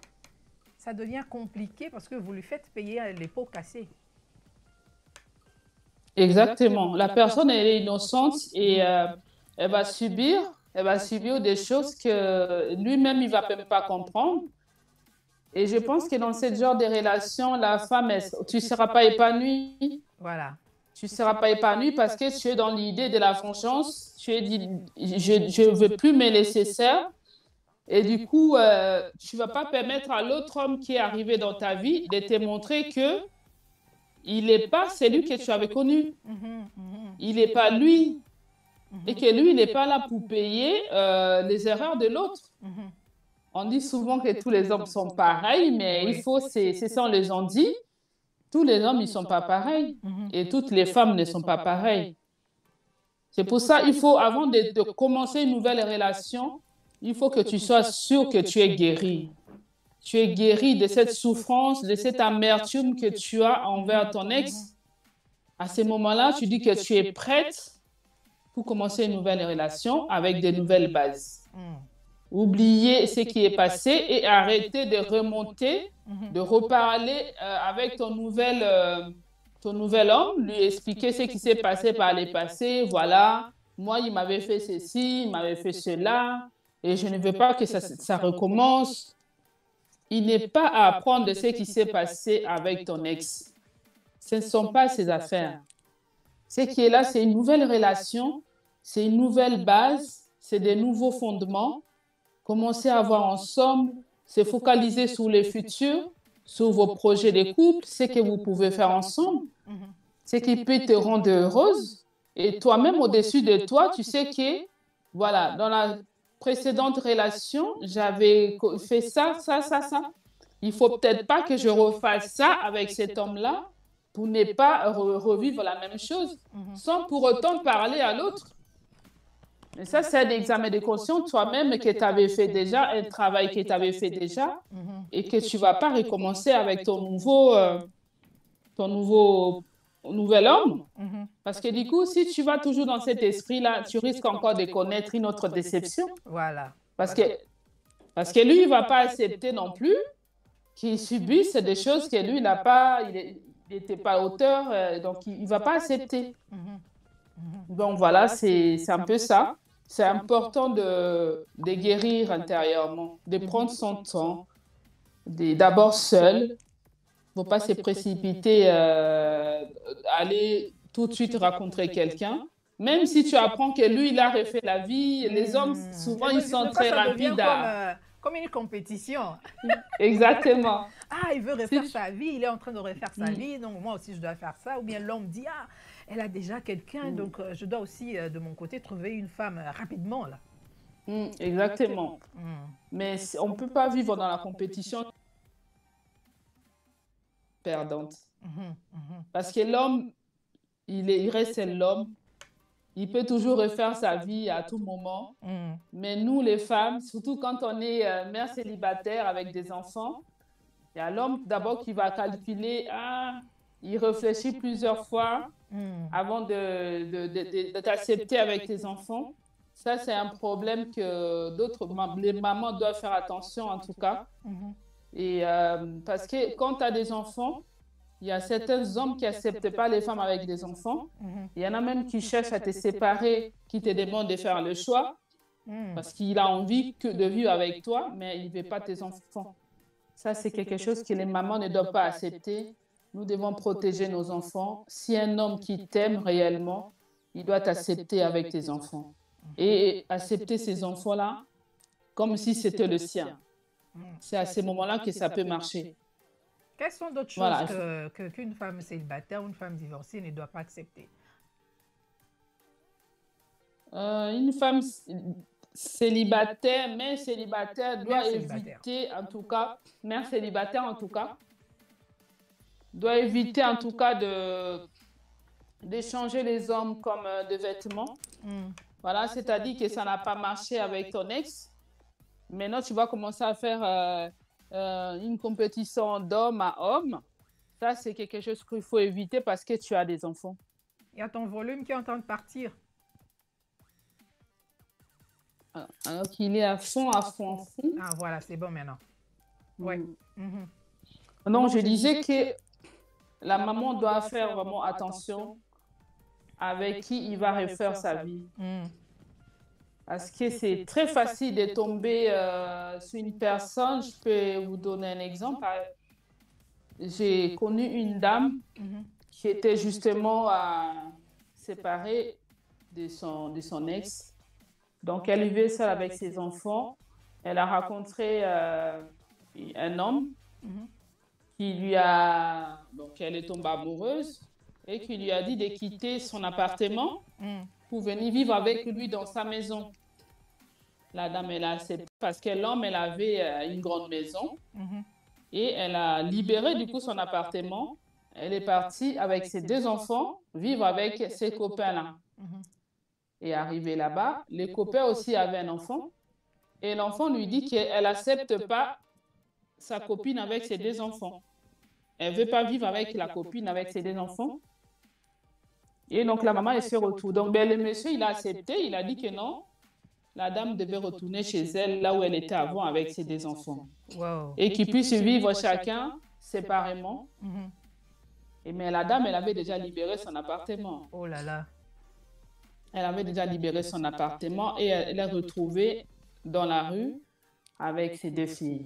Ça devient compliqué parce que vous lui faites payer les pots cassés. Exactement. La personne, elle est innocente et elle va subir des choses que lui-même, il ne va même pas comprendre. Et je pense que dans ce genre de relation, la femme, tu ne seras pas épanouie. Voilà. Tu ne seras pas épanoui parce que tu es dans l'idée de la vengeance. Tu es dit, je ne veux plus me laisser faire. Et du coup, tu ne vas pas permettre à l'autre homme qui est arrivé dans ta vie de te montrer que il n'est pas celui que tu avais connu. Il n'est pas lui. Et que lui, il n'est pas là pour payer les erreurs de l'autre. On dit souvent que tous les hommes sont pareils, mais il faut, c'est ça, on les en dit. Tous les hommes, ils ne sont pas pareils. Et toutes les femmes ne sont pas pareilles. C'est pour ça qu'il faut, avant de commencer une nouvelle relation, il faut que tu sois sûr que tu es guéri. Tu es guéri de cette souffrance, de cette amertume que tu as envers ton ex. À ce moment-là, tu dis que tu es prête pour commencer une nouvelle relation avec de nouvelles bases. Oublier ce qui est passé et arrêter de remonter, de reparler avec ton nouvel homme, lui expliquer ce qui s'est passé par le passé. Voilà, moi, il m'avait fait ceci, il m'avait fait cela, et je ne veux pas que ça recommence. Il n'est pas à apprendre de ce qui s'est passé avec ton ex. Ce ne sont pas ses affaires. Ce qui est là, c'est une nouvelle relation, c'est une nouvelle base, c'est des nouveaux fondements. Commencez à voir ensemble, se focaliser sur le futur, sur vos projets de couple, ce que vous pouvez faire ensemble, ce qui peut te rendre heureuse. Et toi-même, au-dessus de toi, tu sais que, voilà, dans la précédente relation, j'avais fait ça, ça, ça, ça. Il ne faut peut-être pas que je refasse ça avec cet homme-là pour ne pas revivre la même chose, sans pour autant parler à l'autre. Mais ça, c'est un examen de conscience toi-même que tu avais fait déjà, un travail que tu avais fait déjà, et que tu ne vas pas recommencer avec ton nouvel homme. Parce que du coup, si tu vas toujours dans cet esprit-là, tu risques encore de connaître une autre déception. Voilà. Parce que lui, il ne va pas accepter non plus qu'il subisse des choses que lui, il n'a pas, il n'était pas auteur, donc il ne va pas accepter. Donc voilà, c'est un peu ça. C'est important de guérir intérieurement, de prendre son temps, d'abord seul. Il ne faut pas se précipiter, aller tout de suite rencontrer quelqu'un. Même si tu apprends que lui, il a refait la vie, les hommes, souvent, ils sont très rapides à... Comme une compétition. Exactement. Ah, il veut refaire sa vie, il est en train de refaire sa vie, donc moi aussi je dois faire ça. Ou bien l'homme dit, ah, elle a déjà quelqu'un, donc je dois aussi, de mon côté, trouver une femme rapidement, là. Exactement. Mais on ne peut pas vivre dans la compétition perdante. Parce que l'homme, il reste l'homme. Il peut toujours refaire sa vie à tout moment. Mais nous, les femmes, surtout quand on est mère célibataire avec des enfants, il y a l'homme d'abord qui va calculer, il réfléchit plusieurs fois avant de t'accepter avec tes enfants. Ça, c'est un problème que les mamans doivent faire attention en tout cas. Et parce que quand tu as des enfants, il y a certains hommes qui n'acceptent pas les femmes avec des enfants. Il y en a même qui cherchent à te séparer, qui te demandent de faire le choix parce qu'il a envie de vivre avec toi, mais il ne veut pas tes enfants. Ça, c'est quelque chose que les mamans ne doivent pas accepter. Nous devons protéger nos enfants. Si un homme qui t'aime réellement, il doit t'accepter avec tes enfants. Et accepter ces enfants-là comme si c'était le sien. C'est à ces moments-là que ça peut marcher. Quelles sont d'autres choses Voilà. qu'une femme célibataire ou une femme divorcée ne doit pas accepter? Une femme célibataire, mère célibataire Mère doit célibataire. éviter, en tout cas, mère célibataire en tout cas, doit éviter en tout cas d'échanger les hommes comme de vêtements. Voilà, c'est-à-dire que ça n'a pas marché avec ton ex. Maintenant, tu vas commencer à faire une compétition d'homme à homme. Ça, c'est quelque chose qu'il faut éviter parce que tu as des enfants. Il y a ton volume qui est en train de partir. Alors qu'il est à fond, à fond, à fond. Ah, voilà, c'est bon maintenant. Ouais. Donc, je disais que la maman doit faire vraiment attention avec qui il va refaire sa vie. Parce que c'est très facile de tomber sur une personne. Je peux vous donner un exemple. J'ai connu une dame qui était justement séparée de son ex. Donc, elle vivait seule avec ses enfants. Elle a rencontré un homme qui lui a... Donc, elle est tombée amoureuse et qui lui a dit de quitter son appartement pour venir vivre avec lui dans sa maison. La dame, elle a accepté parce que l'homme, elle avait une grande maison et elle a libéré du coup son appartement. Elle est partie avec ses 2 enfants vivre avec ses copains-là. Et arrivée là-bas, les copains aussi avaient un enfant. Et l'enfant lui dit qu'elle n'accepte pas sa copine avec ses 2 enfants. Elle ne veut pas vivre avec la copine avec ses 2 enfants. Et donc la maman, elle se retrouve. Donc le monsieur, il a accepté, il a dit que non, la dame devait retourner chez elle, là où elle était avant avec ses 2 enfants. Wow. Et qu'ils puissent vivre chacun séparément. Mais la dame, elle avait déjà libéré son appartement. Oh là là. Elle avait déjà libéré son appartement et elle l'a retrouvée dans la rue avec ses 2 filles.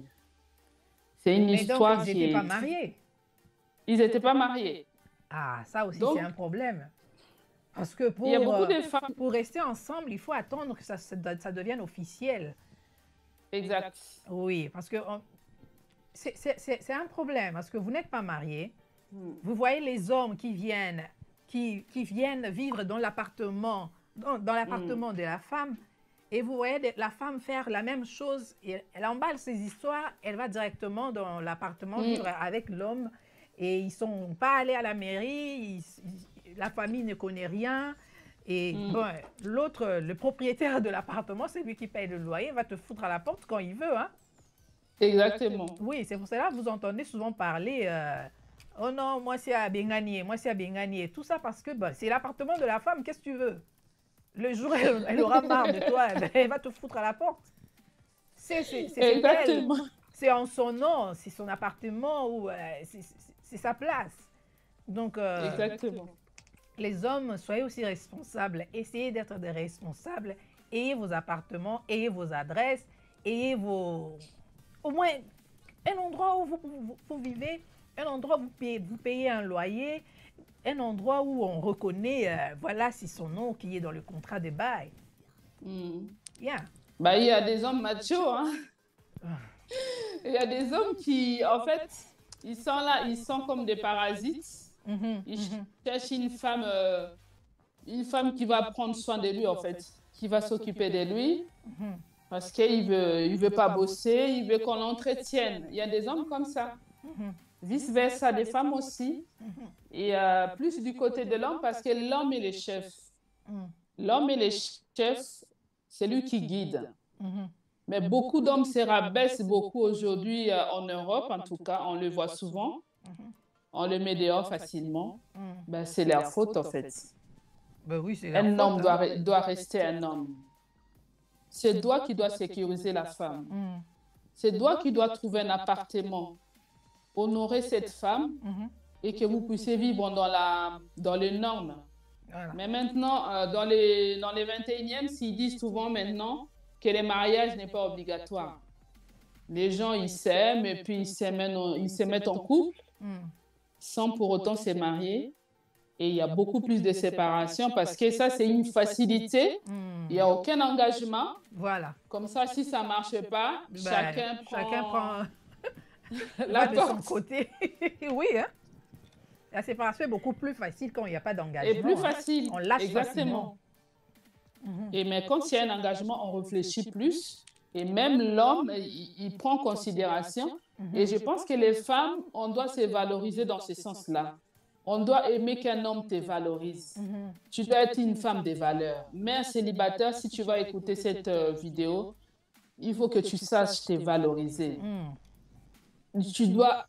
C'est une histoire qui est... Ils n'étaient pas mariés. Ils n'étaient pas mariés. Ah, ça aussi, c'est un problème. Parce que il y a beaucoup de femmes... pour rester ensemble, il faut attendre que ça devienne officiel. Exact. Oui, parce que c'est un problème. Parce que vous n'êtes pas mariés. Vous voyez les hommes qui viennent vivre dans l'appartement de la femme, et vous voyez la femme faire la même chose. Et elle emballe ses histoires, elle va directement dans l'appartement vivre avec l'homme, et ils ne sont pas allés à la mairie, la famille ne connaît rien. Et bon, l'autre, le propriétaire de l'appartement, c'est lui qui paye le loyer, va te foutre à la porte quand il veut. Hein? Exactement. Oui, c'est pour cela que vous entendez souvent parler... oh non, moi c'est à Bengani, moi c'est à Bengani. Tout ça parce que c'est l'appartement de la femme, qu'est-ce que tu veux? Le jour où elle aura marre de toi, elle va te foutre à la porte. C'est exactement. C'est en son nom, c'est son appartement, ou c'est sa place. Donc, exactement. Les hommes, soyez aussi responsables. Essayez d'être des responsables. Ayez vos appartements, ayez vos adresses, ayez au moins un endroit où vous vivez, un endroit où vous payez un loyer, un endroit où on reconnaît, voilà, c'est son nom qui est dans le contrat de bail. Yeah. Il y a des hommes machos, hein. Il y a des hommes qui, en fait, ils sont là, ils sont comme des parasites. Ils cherchent une femme qui va prendre soin de lui, en fait, qui va s'occuper de lui, parce qu'il veut pas bosser, il veut qu'on l'entretienne. Il y a des hommes comme ça. Vice-versa, des femmes aussi. Et plus du côté de l'homme, parce que l'homme est le chef. L'homme est le chef, c'est lui qui guide. Mais beaucoup d'hommes se rabaissent beaucoup aujourd'hui en Europe, en tout cas, on le voit souvent. On le met dehors facilement. C'est leur faute, en fait. Oui, c'est leur un homme doit rester un homme. C'est toi qui dois sécuriser la femme. C'est toi qui dois trouver un appartement, honorer cette femme et que vous puissiez vivre dans les normes. Voilà. Mais maintenant, dans les 21e, s'ils disent souvent maintenant que le mariage n'est pas obligatoire. Les gens, ils s'aiment et puis ils se mettent en couple sans pour autant se marier. Et il y a beaucoup plus de séparation parce que ça, c'est une facilité. Il n'y a aucun engagement. Voilà. Comme ça, si ça ne marche pas, chacun prend va de son côté. Oui, hein? La séparation est beaucoup plus facile quand il n'y a pas d'engagement. Et plus facile. On lâche exactement. facilement. Et mais quand il y a un engagement, on réfléchit plus. Et même l'homme, il prend en considération. Et je pense que les femmes, on doit se valoriser dans ce sens-là. On doit aimer qu'un homme te valorise. Tu dois être une femme de valeur. Mais un célibataire, si tu vas écouter cette vidéo, il faut que tu saches te valoriser. Tu dois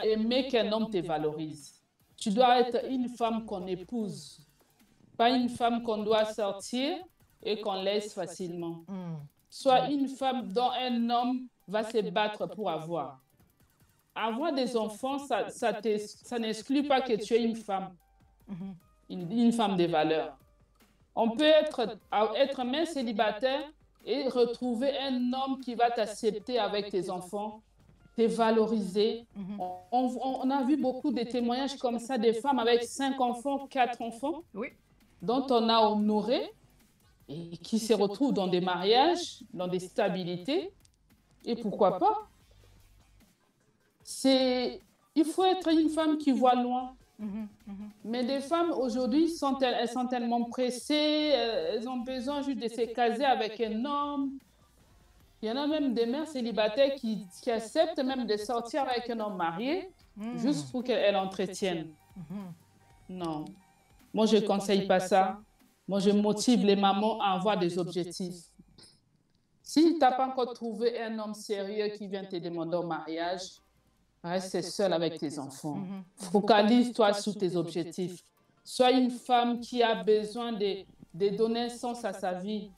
aimer qu'un homme te valorise. Tu dois être une femme qu'on épouse, pas une femme qu'on doit sortir et qu'on laisse facilement. Sois une femme dont un homme va se battre pour avoir. Avoir des enfants, ça n'exclut pas que tu es une femme, une femme de valeur. On peut être même célibataire et retrouver un homme qui va t'accepter avec tes enfants, te valoriser. On a vu beaucoup de témoignages comme ça, des femmes avec 5 enfants, 4 enfants, dont on a honoré et qui se retrouvent dans des mariages, dans des stabilités. Et pourquoi pas? Il faut être une femme qui voit loin. Mais des femmes aujourd'hui, elles sont tellement pressées, elles ont besoin juste de se caser avec un homme. Il y en a même des mères célibataires qui acceptent même de sortir avec un homme marié juste pour qu'elle entretienne. Non. Moi, je ne conseille pas ça. Moi, je motive les mamans à avoir des objectifs. Si tu n'as pas encore trouvé un homme sérieux qui vient te demander au mariage, reste seule avec tes enfants. Focalise-toi sur tes objectifs. Sois une femme qui a besoin de donner sens à sa vie,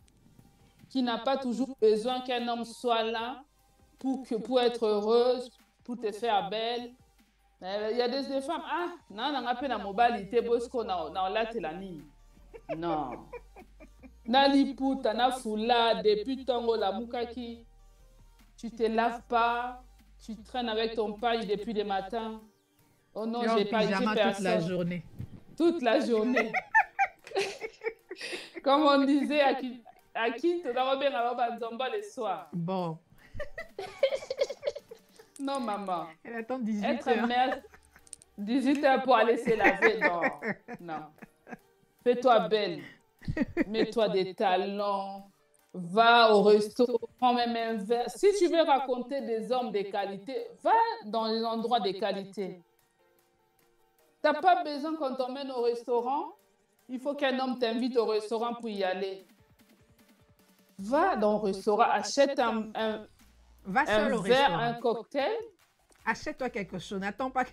qui n'a pas toujours besoin qu'un homme soit là pour être heureuse, pour te faire belle. Il y a des femmes, non, on a la mobilité, non. Nali puta, na foula, depuis tongo la mukaki, tu te laves pas, tu traînes avec ton paille depuis le matin. Oh non, j'ai pas dit personne. Toute la journée. Toute la journée. Comme on disait à qui tu dois bien avoir le soir. Bon. Non, maman. Elle attend 18 Être heures. mère, 18 heures pour aller se laver, non. Fais-toi belle. Mets-toi des talons. Va au resto, prends même un verre. Si tu veux raconter des hommes de qualité, va dans les endroits de qualité. Tu n'as pas besoin qu'on t'emmène au restaurant. Il faut qu'un homme t'invite au restaurant pour y aller. Va dans le restaurant, achète un verre, un cocktail. Achète-toi quelque chose. N'attends pas que...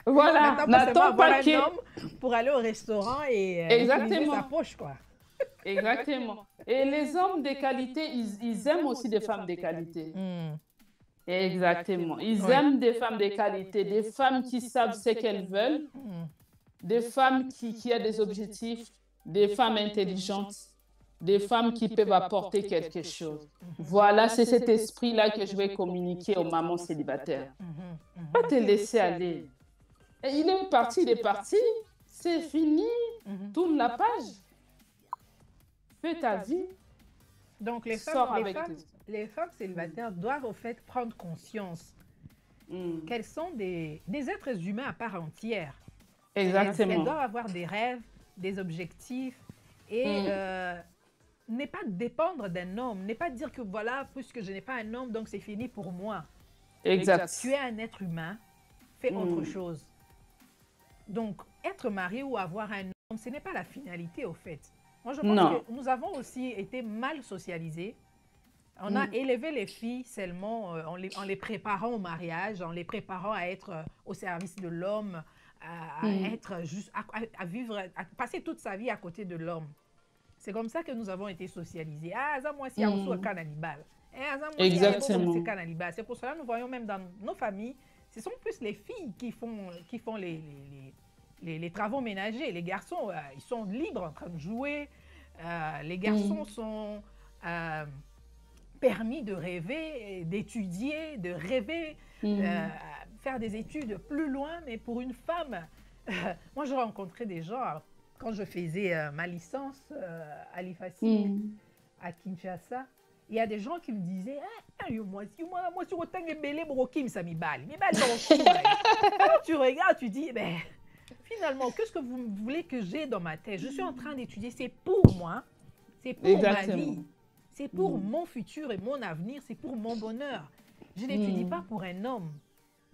Voilà, n'attends pas un homme pour aller au restaurant et utiliser sa poche, quoi. Exactement. Et les hommes de qualité, ils aiment aussi des femmes de qualité. Exactement. Ils aiment des femmes de qualité, des femmes qui savent ce qu'elles veulent, des femmes qui ont des objectifs, des femmes intelligentes, des femmes qui peuvent apporter quelque chose. Voilà, c'est cet esprit-là que je vais communiquer aux mamans célibataires. Pas te laisser aller. Et il est parti, c'est fini, tourne la page. Fais ta vie. Donc, les femmes célibataires doivent au fait prendre conscience qu'elles sont des êtres humains à part entière. Exactement. Elles doivent avoir des rêves, des objectifs et ne pas dépendre d'un homme, ne pas dire que voilà, puisque je n'ai pas un homme, donc c'est fini pour moi. Exact. Tu es un être humain, fais autre chose. Donc, être marié ou avoir un homme, ce n'est pas la finalité au fait. Moi, je pense que nous avons aussi été mal socialisés. On a élevé les filles seulement en les préparant au mariage, en les préparant à être au service de l'homme, à être juste, à vivre, à passer toute sa vie à côté de l'homme. C'est comme ça que nous avons été socialisés. Moi, c'est un cannibale. Exactement. C'est pour cela que nous voyons même dans nos familles, ce sont plus les filles qui font les travaux ménagers. Les garçons, ils sont libres en train de jouer. Les garçons sont permis de rêver, d'étudier, de rêver, faire des études plus loin. Mais pour une femme, moi, je rencontrais des gens, quand je faisais ma licence à l'IFACI, à Kinshasa, Il y a des gens qui me disaient, moi, si autant que belé, brokim, ça m'y balle. Quand tu regardes, tu dis, ben, finalement, qu'est-ce que vous voulez que j'ai dans ma tête? Je suis en train d'étudier, c'est pour moi, c'est pour ma vie, c'est pour mon futur et mon avenir, c'est pour mon bonheur. Je n'étudie pas pour un homme.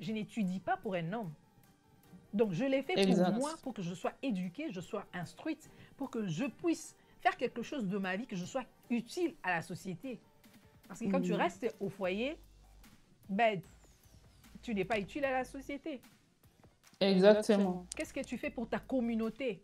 Je n'étudie pas pour un homme. Donc, je l'ai fait pour moi, pour que je sois éduquée, je sois instruite, pour que je puisse faire quelque chose de ma vie, que je sois utile à la société. Parce que quand tu restes au foyer, ben, tu n'es pas utile à la société. Exactement. Qu'est-ce que tu fais pour ta communauté?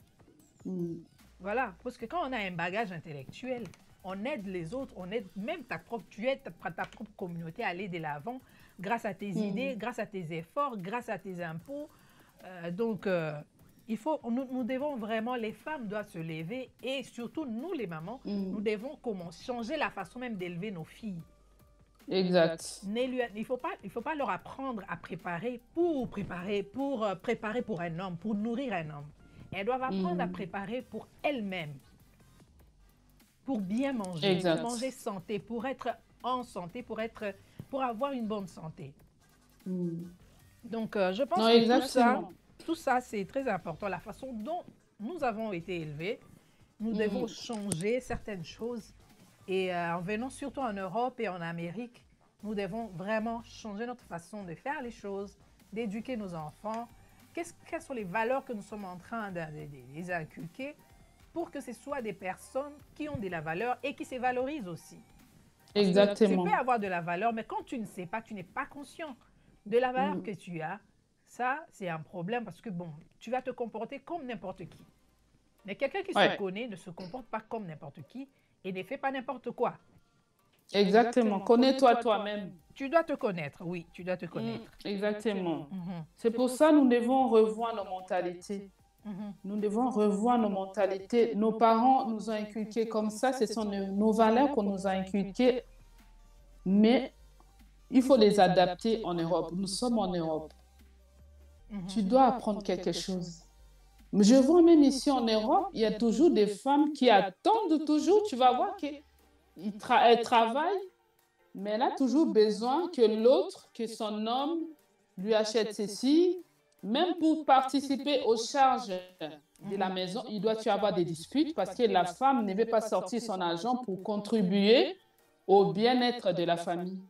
Voilà, parce que quand on a un bagage intellectuel, on aide les autres, on aide même tu aides ta propre communauté à aller de l'avant grâce à tes idées, grâce à tes efforts, grâce à tes impôts. Nous devons vraiment, les femmes doivent se lever et surtout nous les mamans, nous devons changer la façon même d'élever nos filles. Exact. Il faut pas leur apprendre à préparer pour un homme, pour nourrir un homme. Elles doivent apprendre à préparer pour elles-mêmes, pour bien manger, pour manger santé, pour être en santé, pour avoir une bonne santé. Donc, je pense que tout ça, c'est très important. La façon dont nous avons été élevés, nous devons changer certaines choses. Et en venant surtout en Europe et en Amérique, nous devons vraiment changer notre façon de faire les choses, d'éduquer nos enfants. Quelles sont les valeurs que nous sommes en train de les inculquer pour que ce soient des personnes qui ont de la valeur et qui se valorisent aussi. Exactement. Tu peux avoir de la valeur, mais quand tu ne sais pas, tu n'es pas conscient de la valeur que tu as, ça, c'est un problème parce que, bon, tu vas te comporter comme n'importe qui. Mais quelqu'un qui se connaît ne se comporte pas comme n'importe qui et ne fait pas n'importe quoi. Exactement. Connais-toi toi-même. Tu dois te connaître, oui, tu dois te connaître. Exactement. C'est pour ça que nous devons revoir nos mentalités. Nous devons revoir nos mentalités. Nos parents nous ont inculqué comme ça, ce sont nos valeurs qu'on nous a inculquées, mais il faut les adapter en Europe. Nous sommes en Europe. Tu dois apprendre quelque chose. Je vois même ici en Europe, il y a toujours des femmes qui attendent toujours. Tu vas voir qu'elles travaillent, mais elle a toujours besoin que l'autre, que son homme lui achète ceci. Même pour participer aux charges de la maison, il doit y avoir des disputes parce que la femme ne veut pas sortir son argent pour contribuer au bien-être de la famille.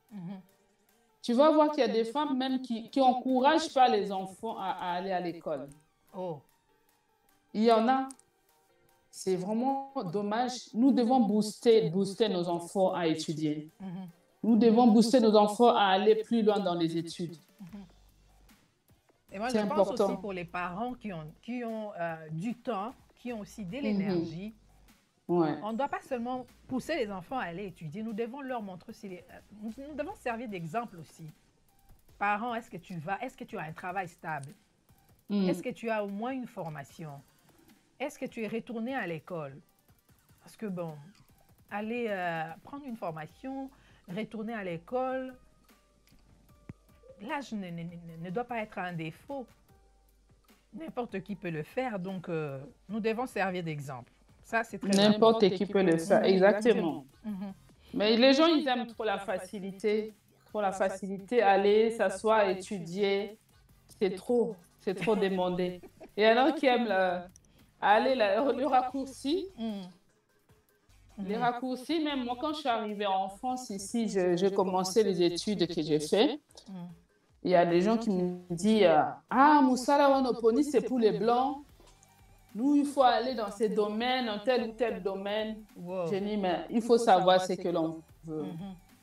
Tu vas voir qu'il y a des femmes même qui n'encouragent pas les enfants à aller à l'école. Il y en a. C'est vraiment dommage. Nous devons booster nos enfants à étudier. Nous devons booster nos enfants à aller plus loin dans les études. Et moi, je pense aussi pour les parents qui ont du temps, qui ont aussi de l'énergie. On ne doit pas seulement pousser les enfants à aller étudier, nous devons leur montrer aussi, nous devons servir d'exemple aussi. Parents, est-ce que tu as un travail stable? Est-ce que tu as au moins une formation? Est-ce que tu es retourné à l'école? Parce que bon, aller prendre une formation, retourner à l'école, l'âge ne doit pas être un défaut. N'importe qui peut le faire, donc nous devons servir d'exemple. Ça, c'est très important. N'importe qui peut le faire, exactement. Mais les gens, ils aiment trop la facilité. Trop la facilité, aller s'asseoir, étudier. C'est trop demandé. Et alors qui aiment le raccourci. Les raccourcis, même moi, quand je suis arrivée en France, ici, j'ai commencé les études que j'ai faites. Il y a des gens qui me disent « Ah, Moussala Wanoponi, c'est pour les Blancs. Nous, il faut aller dans ces domaines, dans tel ou tel domaine. » Je dis « Mais il faut savoir ce que l'on veut.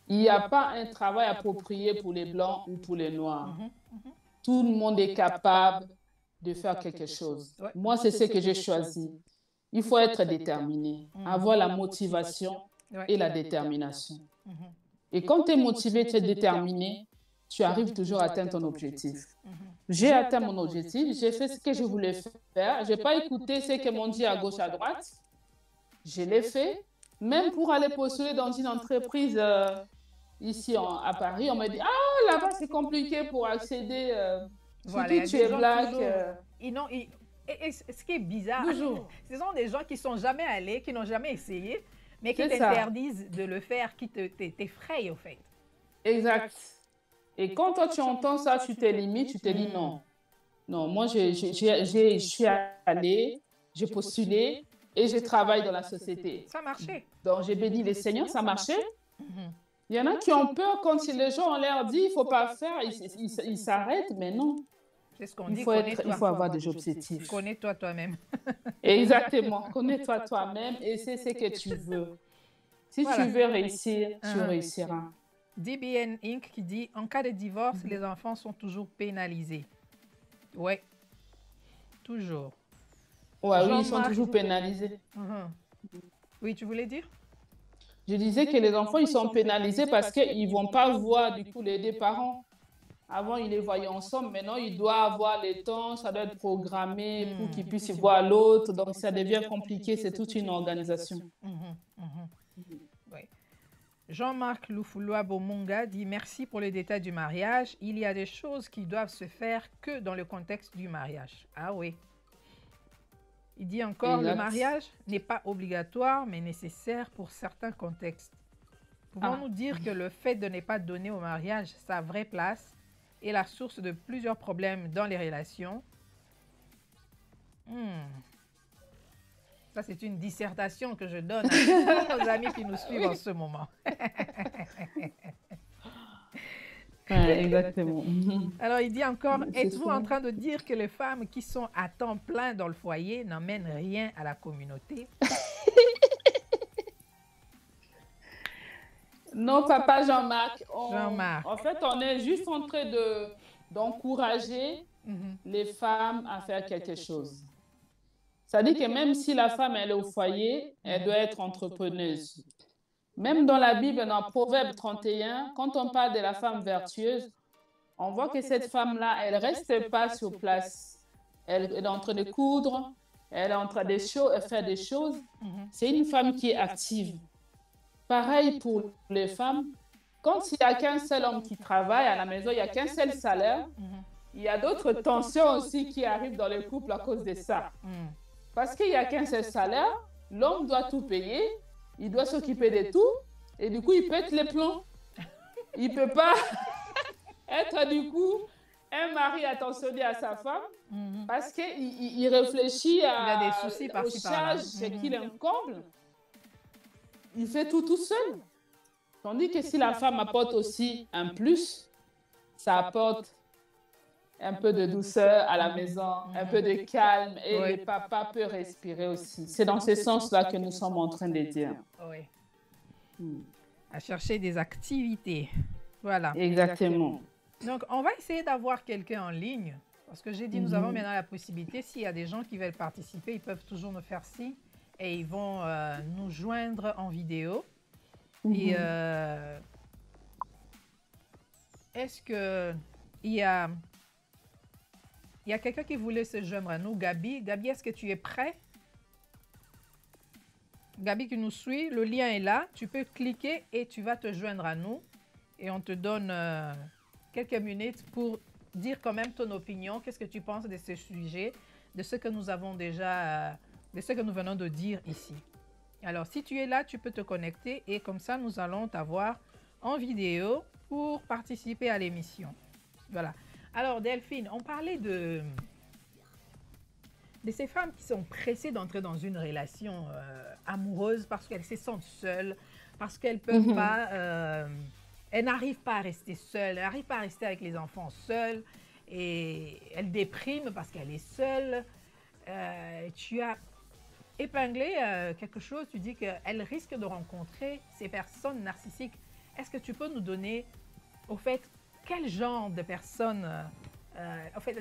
Il n'y a pas un travail approprié pour les Blancs ou pour les Noirs. Tout le monde est capable de faire quelque chose. Moi, c'est ce que j'ai choisi. Il faut être déterminé, avoir la motivation et la détermination. Et quand tu es motivé, tu es déterminé, tu arrives toujours à atteindre ton objectif. J'ai atteint mon objectif, j'ai fait ce que je voulais faire. Je n'ai pas écouté ce que m'ont dit à gauche, à droite. Je l'ai fait. Même pour aller postuler dans une entreprise ici à Paris, on m'a dit « Ah, là-bas, c'est compliqué pour accéder. Voilà, surtout tu es black. Et ce qui est bizarre, ce sont des gens qui ne sont jamais allés, qui n'ont jamais essayé, Mais qui t'interdisent de le faire, qui t'effrayent, au fait. Exact. Et quand toi, tu entends ça, tu t'es limite, tu te dis non. Non, moi, je suis allée, j'ai postulé et je travaille dans la société. Ça marchait. Donc, j'ai béni les seigneurs, ça marchait. Il y en a qui ont peur quand les gens on leur dit il ne faut pas faire, ils s'arrêtent, mais non. C'est ce qu'on dit, il faut avoir des objectifs. Connais-toi toi-même. Exactement, connais-toi toi-même et c'est ce que tu veux. Si tu veux réussir, tu réussiras. DBN Inc. qui dit en cas de divorce, les enfants sont toujours pénalisés. Ouais, toujours. Ouais, oui, ils sont toujours pénalisés. Oui, tu voulais dire? Je disais que les enfants, ils sont pénalisés parce qu'ils ne vont pas voir du coup les deux parents. Avant, ils les voyaient ensemble. Maintenant, ils doivent avoir le temps, ça doit être programmé pour qu'ils puissent voir l'autre. Donc, ça devient compliqué. C'est toute une organisation. Oui. Jean-Marc Loufoulou Bomunga dit « Merci pour les détails du mariage. Il y a des choses qui doivent se faire que dans le contexte du mariage. » Ah oui. Il dit encore « Le mariage n'est pas obligatoire, mais nécessaire pour certains contextes. » Pouvons-nous dire que le fait de ne pas donner au mariage sa vraie place est la source de plusieurs problèmes dans les relations? Ça, c'est une dissertation que je donne à tous nos amis qui nous suivent en ce moment. Ouais, exactement. Alors, il dit encore, êtes-vous en train de dire que les femmes qui sont à temps plein dans le foyer n'emmènent rien à la communauté? Non, papa Jean-Marc. Jean-Marc. En fait, on est juste en train d'encourager les femmes à faire quelque chose. Ça dit que même si la femme elle est au foyer, elle doit être entrepreneuse. Même dans la Bible, dans Proverbe 31, quand on parle de la femme vertueuse, on voit que cette femme-là, elle ne reste pas sur place. Elle est en train de coudre, elle est en train de faire des choses. C'est une femme qui est active. Pareil pour les femmes. Quand il n'y a qu'un seul homme qui travaille à la maison, il n'y a qu'un seul salaire, il y a d'autres tensions aussi qui arrivent dans le couple à cause de ça. Parce qu'il n'y a qu'un seul salaire, l'homme doit tout payer, il doit s'occuper de tout, et du coup, il pète les plombs. Il ne peut pas être, du coup, un mari attentionné à sa femme, parce qu'il réfléchit aux charges qu'il incombe. Il fait tout seul. Tandis que si la femme apporte aussi un plus, ça apporte un peu de douceur à la maison, un peu de calme, et le papa peut respirer aussi. C'est dans ce sens-là que nous sommes en train de dire. Oui. À chercher des activités. Voilà. Exactement. Donc, on va essayer d'avoir quelqu'un en ligne, parce que j'ai dit, nous avons maintenant la possibilité, s'il y a des gens qui veulent participer, ils peuvent toujours nous faire signe, et ils vont nous joindre en vidéo. Et est-ce qu'il y a quelqu'un qui voulait se joindre à nous? Gabi, est-ce que tu es prêt? Gabi qui nous suit, le lien est là. Tu peux cliquer et tu vas te joindre à nous. Et on te donne quelques minutes pour dire quand même ton opinion. Qu'est-ce que tu penses de ce sujet, de ce que nous avons déjà, de ce que nous venons de dire ici. Alors, si tu es là, tu peux te connecter et comme ça, nous allons t'avoir en vidéo pour participer à l'émission. Voilà. Alors, Delphine, on parlait de ces femmes qui sont pressées d'entrer dans une relation amoureuse parce qu'elles se sentent seules, parce qu'elles peuvent pas, elles n'arrivent pas à rester seules, elles n'arrivent pas à rester avec les enfants seules et elles dépriment parce qu'elle est seule. Tu as épinglé quelque chose, tu dis qu'elle risque de rencontrer ces personnes narcissiques. Est-ce que tu peux nous donner, au fait, quel genre de personnes, en fait,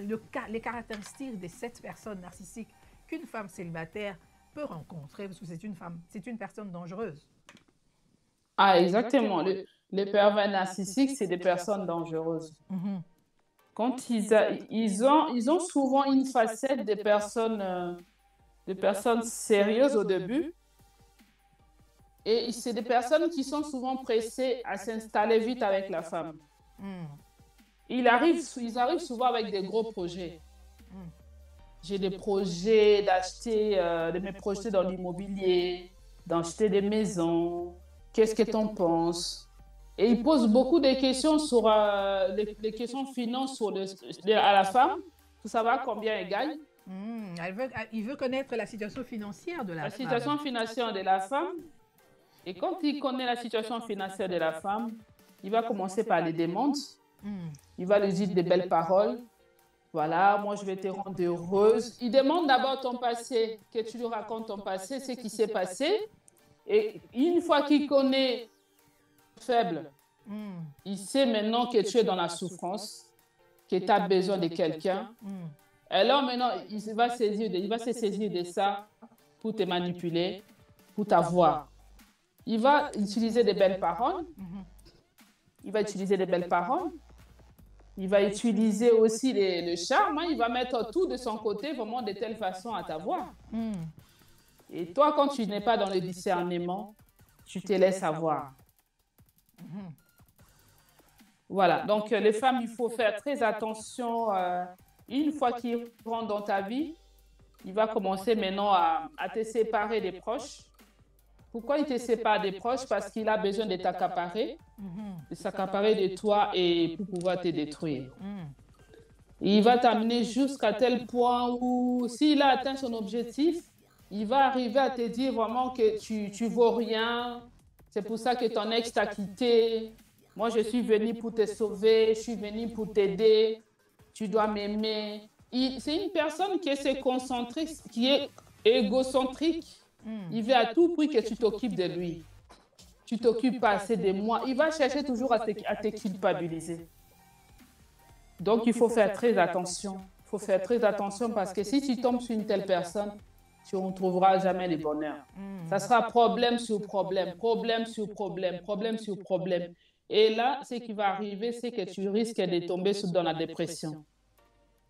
les caractéristiques de cette personne narcissique qu'une femme célibataire peut rencontrer, parce que c'est une personne dangereuse. Ah, exactement. Les pervers narcissiques, c'est des personnes dangereuses. Quand ils ont souvent une facette de personnes sérieuses au début. Et c'est des personnes qui sont souvent pressées à s'installer vite avec la femme. Ils arrivent souvent avec des gros projets. J'ai des projets d'acheter, de me projeter dans l'immobilier. d'acheter des maisons. Qu'est-ce que tu en penses? Et il pose beaucoup de questions sur les questions finances à la femme pour savoir combien elle gagne. Il veut connaître la situation financière de la La femme. situation financière de la femme. Et quand il connaît la situation financière de la femme, il va commencer par les demandes. Il va lui dire des belles paroles. Voilà, moi je vais te rendre heureuse. Il demande d'abord ton passé, que tu lui racontes ton passé, ce qui s'est passé. Et une fois qu'il connaît faible, il sait maintenant que tu es dans la souffrance, que tu as besoin de quelqu'un. Alors maintenant, il va se saisir de ça pour te manipuler, pour t'avoir. Il va utiliser des belles paroles. Il va utiliser des belles paroles. Il va utiliser aussi le charme. Il va mettre tout de son côté, vraiment de telle façon à t'avoir. Et toi, quand tu n'es pas dans le discernement, tu te laisses avoir. Voilà. Donc, les femmes, il faut faire très attention. Une fois qu'il rentre dans ta vie, il va commencer maintenant à te séparer des proches. Pourquoi il te sépare des proches? Parce qu'il a besoin de t'accaparer, de s'accaparer de toi et pour pouvoir te détruire. Il va t'amener jusqu'à tel point où, s'il a atteint son objectif, il va arriver à te dire vraiment que tu vaux rien. C'est pour ça que ton ex t'a quitté. Moi, je suis venue pour te sauver, je suis venue pour t'aider. Tu dois m'aimer. C'est une personne qui est concentrée, qui est égocentrique. Il veut à tout prix que tu t'occupes de lui. Tu t'occupes pas assez de moi. Il va chercher toujours à te culpabiliser. Donc, il faut faire très attention. Il faut faire très attention parce que si tu tombes sur une telle personne, tu ne retrouveras jamais le bonheur. Ça sera problème sur problème, problème sur problème, problème sur problème. Et là, ce qui va arriver, c'est que tu risques de tomber dans la dépression.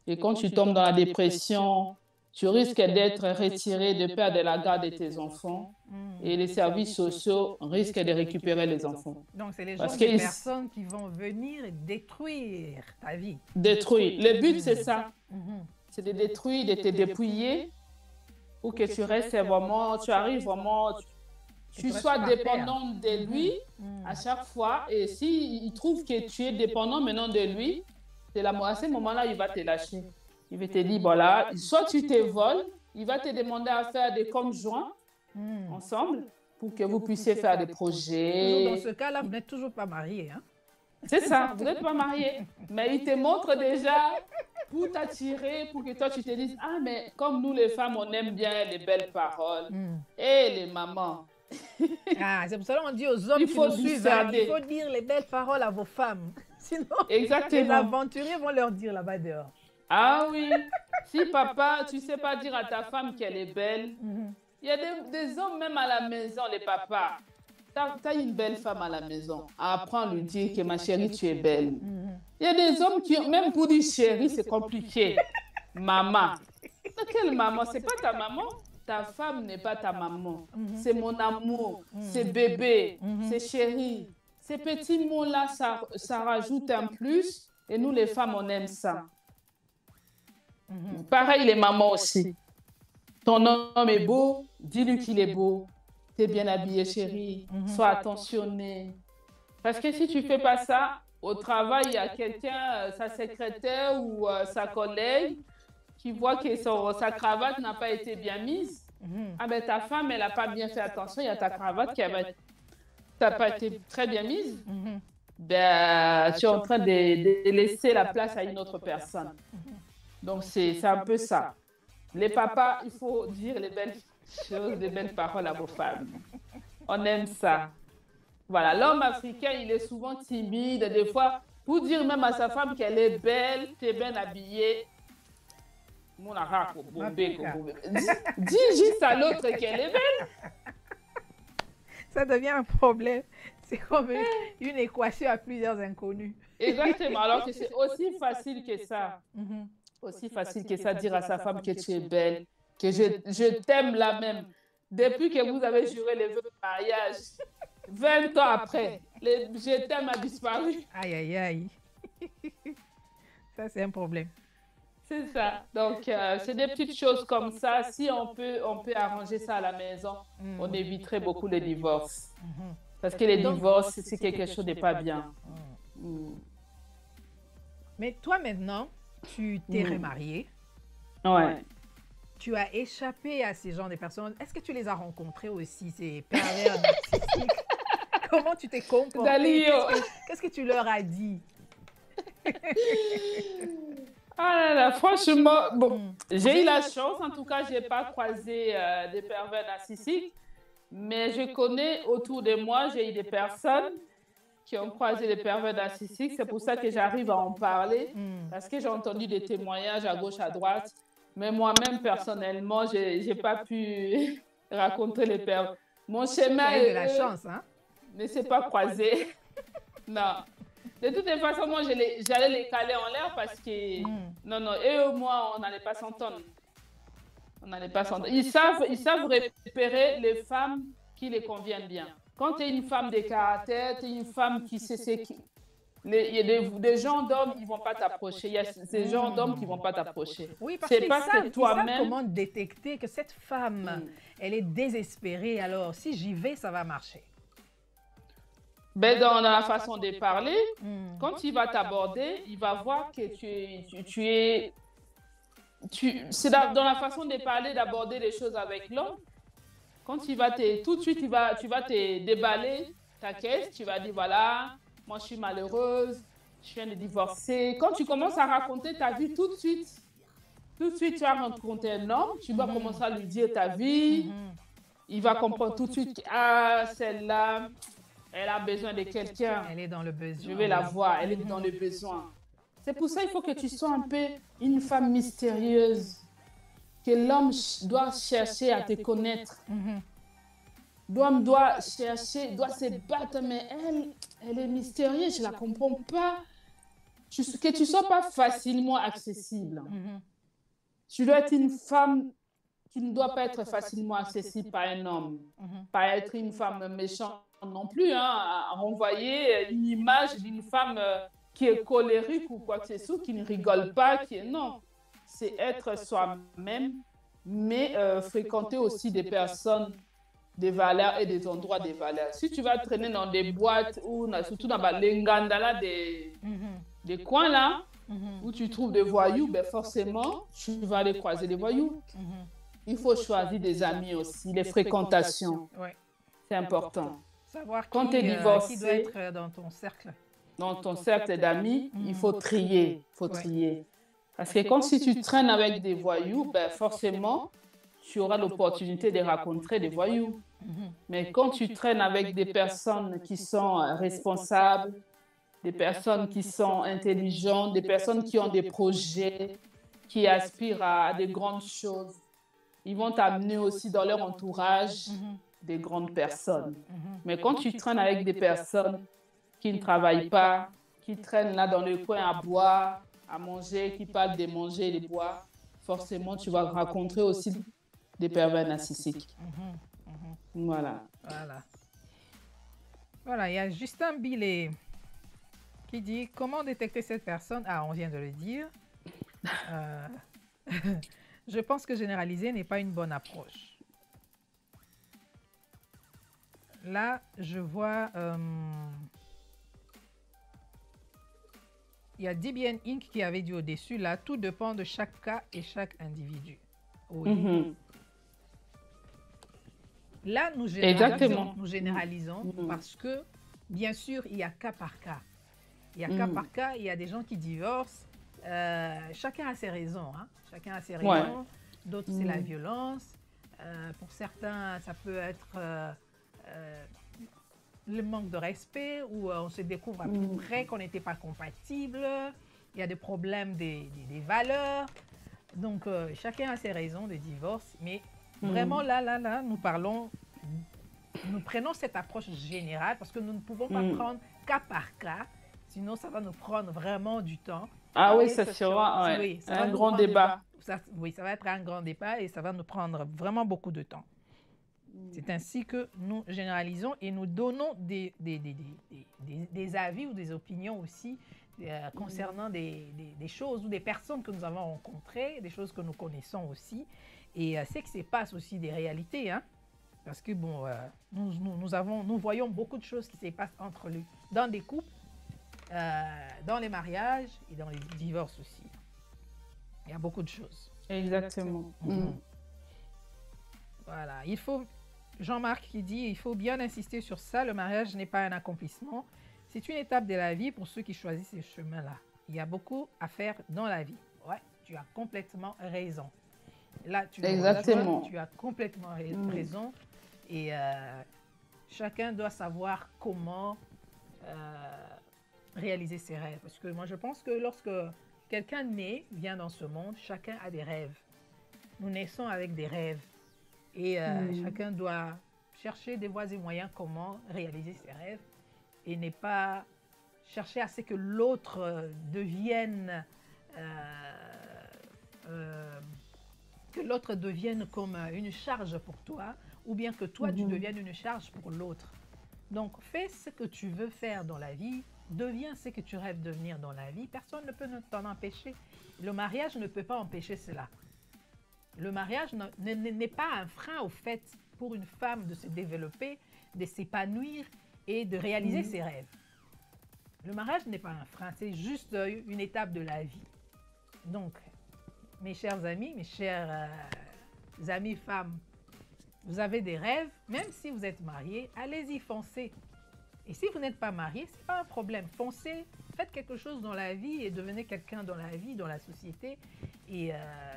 Et quand tu tombes dans la dépression, tu risques d'être retiré de perdre la garde de tes enfants et les services sociaux risquent de récupérer les enfants. Donc, c'est les gens, des personnes qui vont venir détruire ta vie. Détruire. Le but, c'est ça. C'est de détruire, de te dépouiller pour que tu restes vraiment, tu arrives vraiment, tu sois dépendant de lui à chaque fois. Et s'il trouve que tu es dépendant maintenant de lui, à ce moment-là, il va te lâcher. Il va te dire, voilà, soit tu te voles, il va te demander à faire des comptes joints ensemble pour que vous puissiez faire des projets. Dans ce cas-là, vous n'êtes toujours pas mariés. Hein? C'est ça, vous n'êtes pas mariés. Mais il te montre déjà pour t'attirer, pour que toi tu te dises, ah, mais comme nous les femmes, on aime bien les belles paroles. Et les mamans. Ah, c'est pour ça qu'on dit aux hommes qui nous suivent, il faut dire les belles paroles à vos femmes. Sinon, les aventuriers vont leur dire là-bas dehors. Ah oui, si papa, tu ne sais pas dire à ta femme qu'elle est belle, il y a des hommes même à la maison, les papas. Tu as une belle femme à la maison, apprends à lui dire que ma chérie, tu es belle. Il y a des hommes qui, même pour dire chérie, c'est compliqué. Maman. Quelle maman? Ce n'est pas ta maman. Ta femme n'est pas ta maman. C'est mon amour, c'est bébé, c'est chérie. Ces petits mots-là, ça rajoute un plus. Et nous, les femmes, on aime ça. Pareil, les mamans aussi. Ton homme est beau, dis-lui qu'il est beau. T'es bien habillée, chérie. Sois attentionnée. Parce que si tu ne fais pas ça, au travail, il y a quelqu'un, sa secrétaire ou sa collègue, qui voit que sa cravate n'a pas été bien mise. Ah ben ta femme, elle n'a pas bien fait attention, il y a ta cravate qui n'a pas été très bien mise. Ben, tu es en train de laisser la place à une autre personne. Donc, c'est un peu ça. Les papas, il faut dire les belles choses, les belles paroles à vos femmes. On aime ça. Voilà, l'homme africain, il est souvent timide. Des fois, pour dire même à sa femme qu'elle est belle, t'es bien habillée. Dis juste à l'autre qu'elle est belle. Ça devient un problème. C'est comme une équation à plusieurs inconnus. Exactement, alors que c'est aussi facile que ça. Aussi facile que ça, dire à sa femme que tu es belle, que je t'aime là même. Depuis que vous avez juré les vœux de mariage, 20 ans après, je t'aime a disparu. Aïe, aïe, aïe. Ça, c'est un problème. C'est ça. Donc, c'est des petites choses comme ça. Si on peut arranger ça à la maison, on éviterait beaucoup les divorces. Parce que les divorces, c'est quelque chose de pas bien. Mais toi, maintenant, tu t'es remariée. Ouais. Tu as échappé à ces genres de personnes. Est-ce que tu les as rencontrés aussi, ces pervers narcissiques? Comment tu t'es comporté? Qu'est-ce que tu leur as dit? Ah là là, franchement, bon, j'ai eu la chance, en tout cas, je n'ai pas croisé des pervers narcissiques, mais je connais autour de moi, j'ai eu des personnes qui ont croisé des pervers narcissiques. C'est pour ça que j'arrive à en parler, parce que j'ai entendu des témoignages à gauche, à droite, mais moi-même, personnellement, je n'ai pas pu raconter les pervers. Mon schéma est de la chance, hein? Ne s'est pas croisé. Non. De toute façon, moi, j'allais les caler en l'air parce que... Non, non, eux et moi, on n'allait pas s'entendre. On n'allait pas s'entendre. Ils savent repérer les femmes qui les conviennent bien. Quand tu es une femme de caractère, tu es une femme qui sait ce qui... Il y a des gens d'hommes, ils ne vont pas t'approcher. Il y a ces gens d'hommes qui ne vont pas t'approcher. Oui, parce qu'ils savent comment détecter que cette femme, elle est désespérée. Alors, si j'y vais, ça va marcher. Ben dans la façon de parler, quand il va t'aborder, il va voir que c'est dans la façon de parler, d'aborder les choses avec l'homme. Quand tout de suite, tu vas te déballer ta caisse, tu vas dire, voilà, moi je suis malheureuse, je viens de divorcer. Quand tu commences à raconter ta vie tout de suite, tu vas rencontrer un homme, tu vas commencer à lui dire ta vie, il va comprendre tout de suite, ah, celle-là, elle a besoin de quelqu'un. Elle est dans le besoin. Je vais la voir, elle est dans le besoin. C'est pour ça qu'il faut que tu sois un peu une femme mystérieuse, que l'homme doit chercher à te connaître. L'homme doit chercher, doit se battre, mais elle est mystérieuse, je ne la comprends pas. Que tu ne sois pas facilement accessible. Tu dois être une femme qui ne doit pas être facilement accessible par un homme. Pas être une femme méchante non plus, hein, à renvoyer une image d'une femme qui est colérique ou quoi que ce soit, qui ne rigole pas, non. C'est être soi-même, mais fréquenter aussi des personnes, des valeurs et des endroits des valeurs. Si tu vas traîner dans des boîtes ou surtout dans les ngandala des coins là, où tu trouves des voyous, ben forcément, tu vas aller croiser des voyous. Il faut choisir des amis aussi, les fréquentations. C'est important. Savoir quand tu es divorcé, qui doit être dans ton cercle. Dans ton cercle d'amis, il faut trier. Parce que quand si tu traînes avec des voyous, ben forcément, tu auras l'opportunité de rencontrer des voyous. Mais quand tu traînes avec des personnes qui sont responsables, des personnes qui sont intelligentes, des personnes qui ont des projets, qui aspirent à des grandes choses, ils vont t'amener aussi dans leur entourage des grandes personnes. Mais quand tu traînes avec des personnes qui ne travaillent pas, qui traînent là dans le coin à boire, à manger, qui parlent de manger et de boire, forcément tu vas rencontrer aussi des pervers narcissiques. Voilà. Voilà, il y a Justin Billet qui dit « Comment détecter cette personne ?» Ah, on vient de le dire. Je pense que généraliser n'est pas une bonne approche. Là, je vois... il y a DBN Inc. qui avait dit au-dessus, là, tout dépend de chaque cas et chaque individu. Oui. Là, nous généralisons parce que, bien sûr, il y a cas par cas. Il y a cas par cas, il y a des gens qui divorcent. Chacun a ses raisons. Hein? Chacun a ses raisons. D'autres, c'est la violence. Pour certains, ça peut être le manque de respect ou on se découvre après qu'on n'était pas compatible. Il y a des problèmes des valeurs. Donc, chacun a ses raisons de divorce. Mais vraiment, là, nous prenons cette approche générale parce que nous ne pouvons pas prendre cas par cas. Sinon, ça va nous prendre vraiment du temps. Ah oui, ça sera un grand débat. Oui, ça va être un grand débat et ça va nous prendre vraiment beaucoup de temps. C'est ainsi que nous généralisons et nous donnons des avis ou des opinions aussi concernant des choses ou des personnes que nous avons rencontrées, des choses que nous connaissons aussi. Et ce qui se passe aussi des réalités, hein, parce que bon, nous voyons beaucoup de choses qui se passent dans des couples, dans les mariages et dans les divorces aussi. Il y a beaucoup de choses. Exactement. Voilà, Jean-Marc qui dit, il faut bien insister sur ça, le mariage n'est pas un accomplissement, c'est une étape de la vie pour ceux qui choisissent ces chemins-là. Il y a beaucoup à faire dans la vie. Ouais, tu as complètement raison. Là, tu as complètement raison. Et chacun doit savoir comment réaliser ses rêves. Parce que moi, je pense que lorsque quelqu'un vient dans ce monde, chacun a des rêves. Nous naissons avec des rêves. Et chacun doit chercher des voies et moyens comment réaliser ses rêves et n'est pas chercher à ce que l'autre devienne comme une charge pour toi ou bien que toi tu deviennes une charge pour l'autre. Donc fais ce que tu veux faire dans la vie, deviens ce que tu rêves de devenir dans la vie, personne ne peut t'en empêcher. Le mariage ne peut pas empêcher cela. Le mariage n'est pas un frein au fait pour une femme de se développer, de s'épanouir et de réaliser ses rêves. Le mariage n'est pas un frein, c'est juste une étape de la vie. Donc, mes chers amis, mes chères amies femmes, vous avez des rêves, même si vous êtes mariés, allez-y, foncez. Et si vous n'êtes pas marié, ce n'est pas un problème. Foncez, faites quelque chose dans la vie et devenez quelqu'un dans la vie, dans la société. Et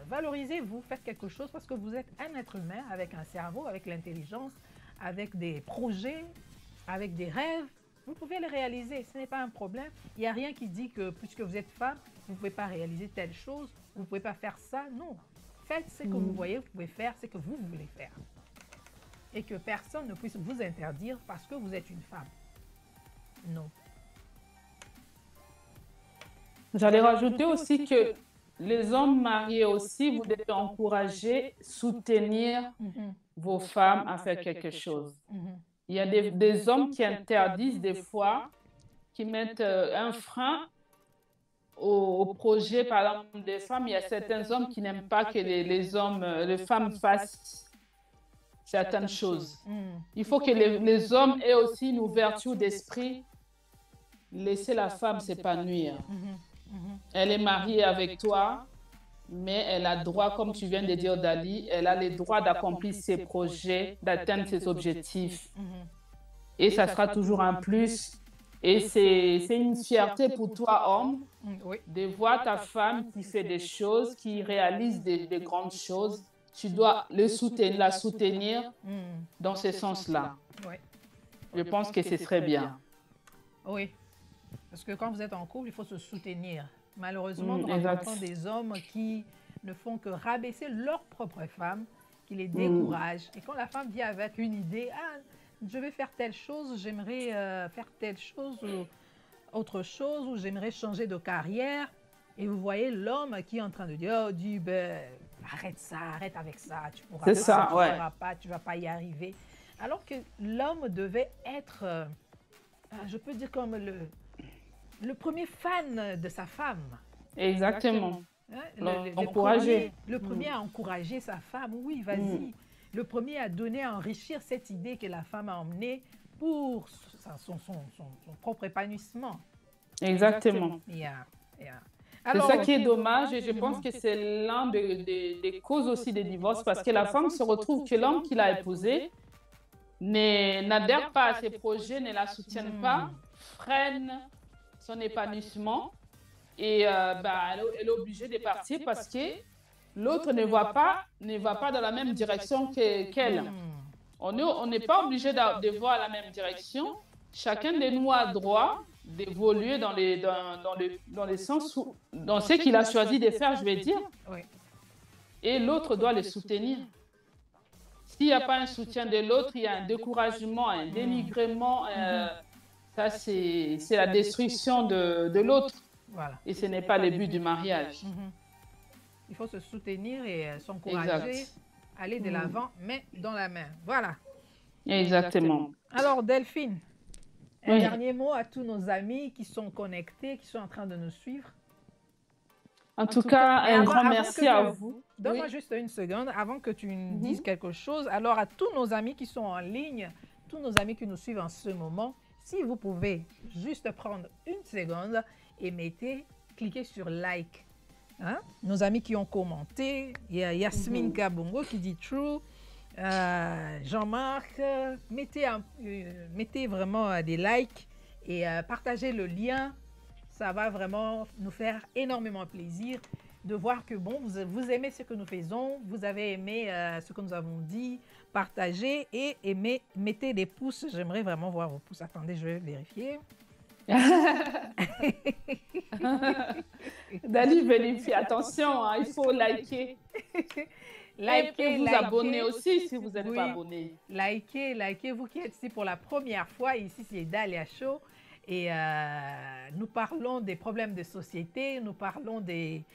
valorisez-vous, faites quelque chose parce que vous êtes un être humain avec un cerveau, avec l'intelligence, avec des projets, avec des rêves. Vous pouvez les réaliser, ce n'est pas un problème. Il n'y a rien qui dit que puisque vous êtes femme, vous ne pouvez pas réaliser telle chose, vous ne pouvez pas faire ça. Non, faites ce que vous voyez, vous pouvez faire ce que vous voulez faire. Et que personne ne puisse vous interdire parce que vous êtes une femme. Non. J'allais rajouter aussi que les hommes mariés aussi, vous devez encourager, soutenir vos femmes à faire quelque chose. Il y a des hommes qui interdisent des fois, qui mettent un frein au projet, par exemple, des femmes. Il y a certains hommes qui n'aiment pas que les femmes fassent certaines choses. Il faut que les hommes aient aussi une ouverture d'esprit, laisser la femme s'épanouir. Elle est mariée avec toi, mais elle a droit, comme tu viens de dire, Dali, elle a le droit d'accomplir ses projets, d'atteindre ses objectifs. Et ça sera toujours un plus. Et c'est une fierté pour toi, homme, de voir ta femme qui fait des choses, qui réalise des grandes choses. Tu dois la soutenir dans ce sens-là. Je pense que ce serait bien. Oui, parce que quand vous êtes en couple, il faut se soutenir. Malheureusement, nous rencontrons des hommes qui ne font que rabaisser leur propre femme, qui les découragent. Et quand la femme vient avec une idée, ah, je vais faire telle chose, j'aimerais faire telle chose ou autre chose, ou j'aimerais changer de carrière. Et vous voyez l'homme qui est en train de dire, oh, ben, arrête ça, arrête avec ça, tu pourras pas, pourras pas, tu vas pas y arriver. Alors que l'homme devait être, je peux dire comme le premier fan de sa femme. Exactement. Le premier à encourager sa femme, oui, vas-y. Le premier à donner, à enrichir cette idée que la femme a emmenée pour son propre épanouissement. Exactement. C'est ça qui est dommage et je pense que c'est l'un des causes aussi des divorces parce que la femme se retrouve que l'homme qui l'a épousée n'adhère pas à ses projets, ne la soutienne pas, freine son épanouissement et elle est obligée de partir parce que l'autre ne va pas dans la même direction qu'elle. On n'est pas obligé de voir la même direction. Chacun de nous a droit d'évoluer dans les sens dans ce qu'il a choisi de faire, je vais dire. Et l'autre doit le soutenir. S'il n'y a pas un soutien de l'autre, il y a un découragement, un dénigrement. Ça, c'est la destruction de l'autre. Voilà. Et ce n'est pas le but du mariage. Il faut se soutenir et s'encourager, aller de l'avant, main dans la main. Voilà. Exactement. Alors, Delphine, Un dernier mot à tous nos amis qui sont connectés, qui sont en train de nous suivre. En tout cas, un grand merci à vous. Donne-moi juste une seconde avant que tu nous dises quelque chose. Alors, à tous nos amis qui sont en ligne, tous nos amis qui nous suivent en ce moment, si vous pouvez juste prendre une seconde et cliquez sur like. Hein? Nos amis qui ont commenté, il y a Yasmine Kabongo qui dit true. Jean-Marc, mettez vraiment des likes et partagez le lien. Ça va vraiment nous faire énormément plaisir de voir que bon, vous aimez ce que nous faisons, vous avez aimé ce que nous avons dit, partagez et mettez des pouces. J'aimerais vraiment voir vos pouces. Attendez, je vais vérifier. Dali vérifie, attention, hein, il faut liker. Likez, vous abonner aussi si vous n'êtes pas abonné. Likez, vous qui êtes ici pour la première fois. Ici, c'est Dalia Show. Et nous parlons des problèmes de société, nous parlons des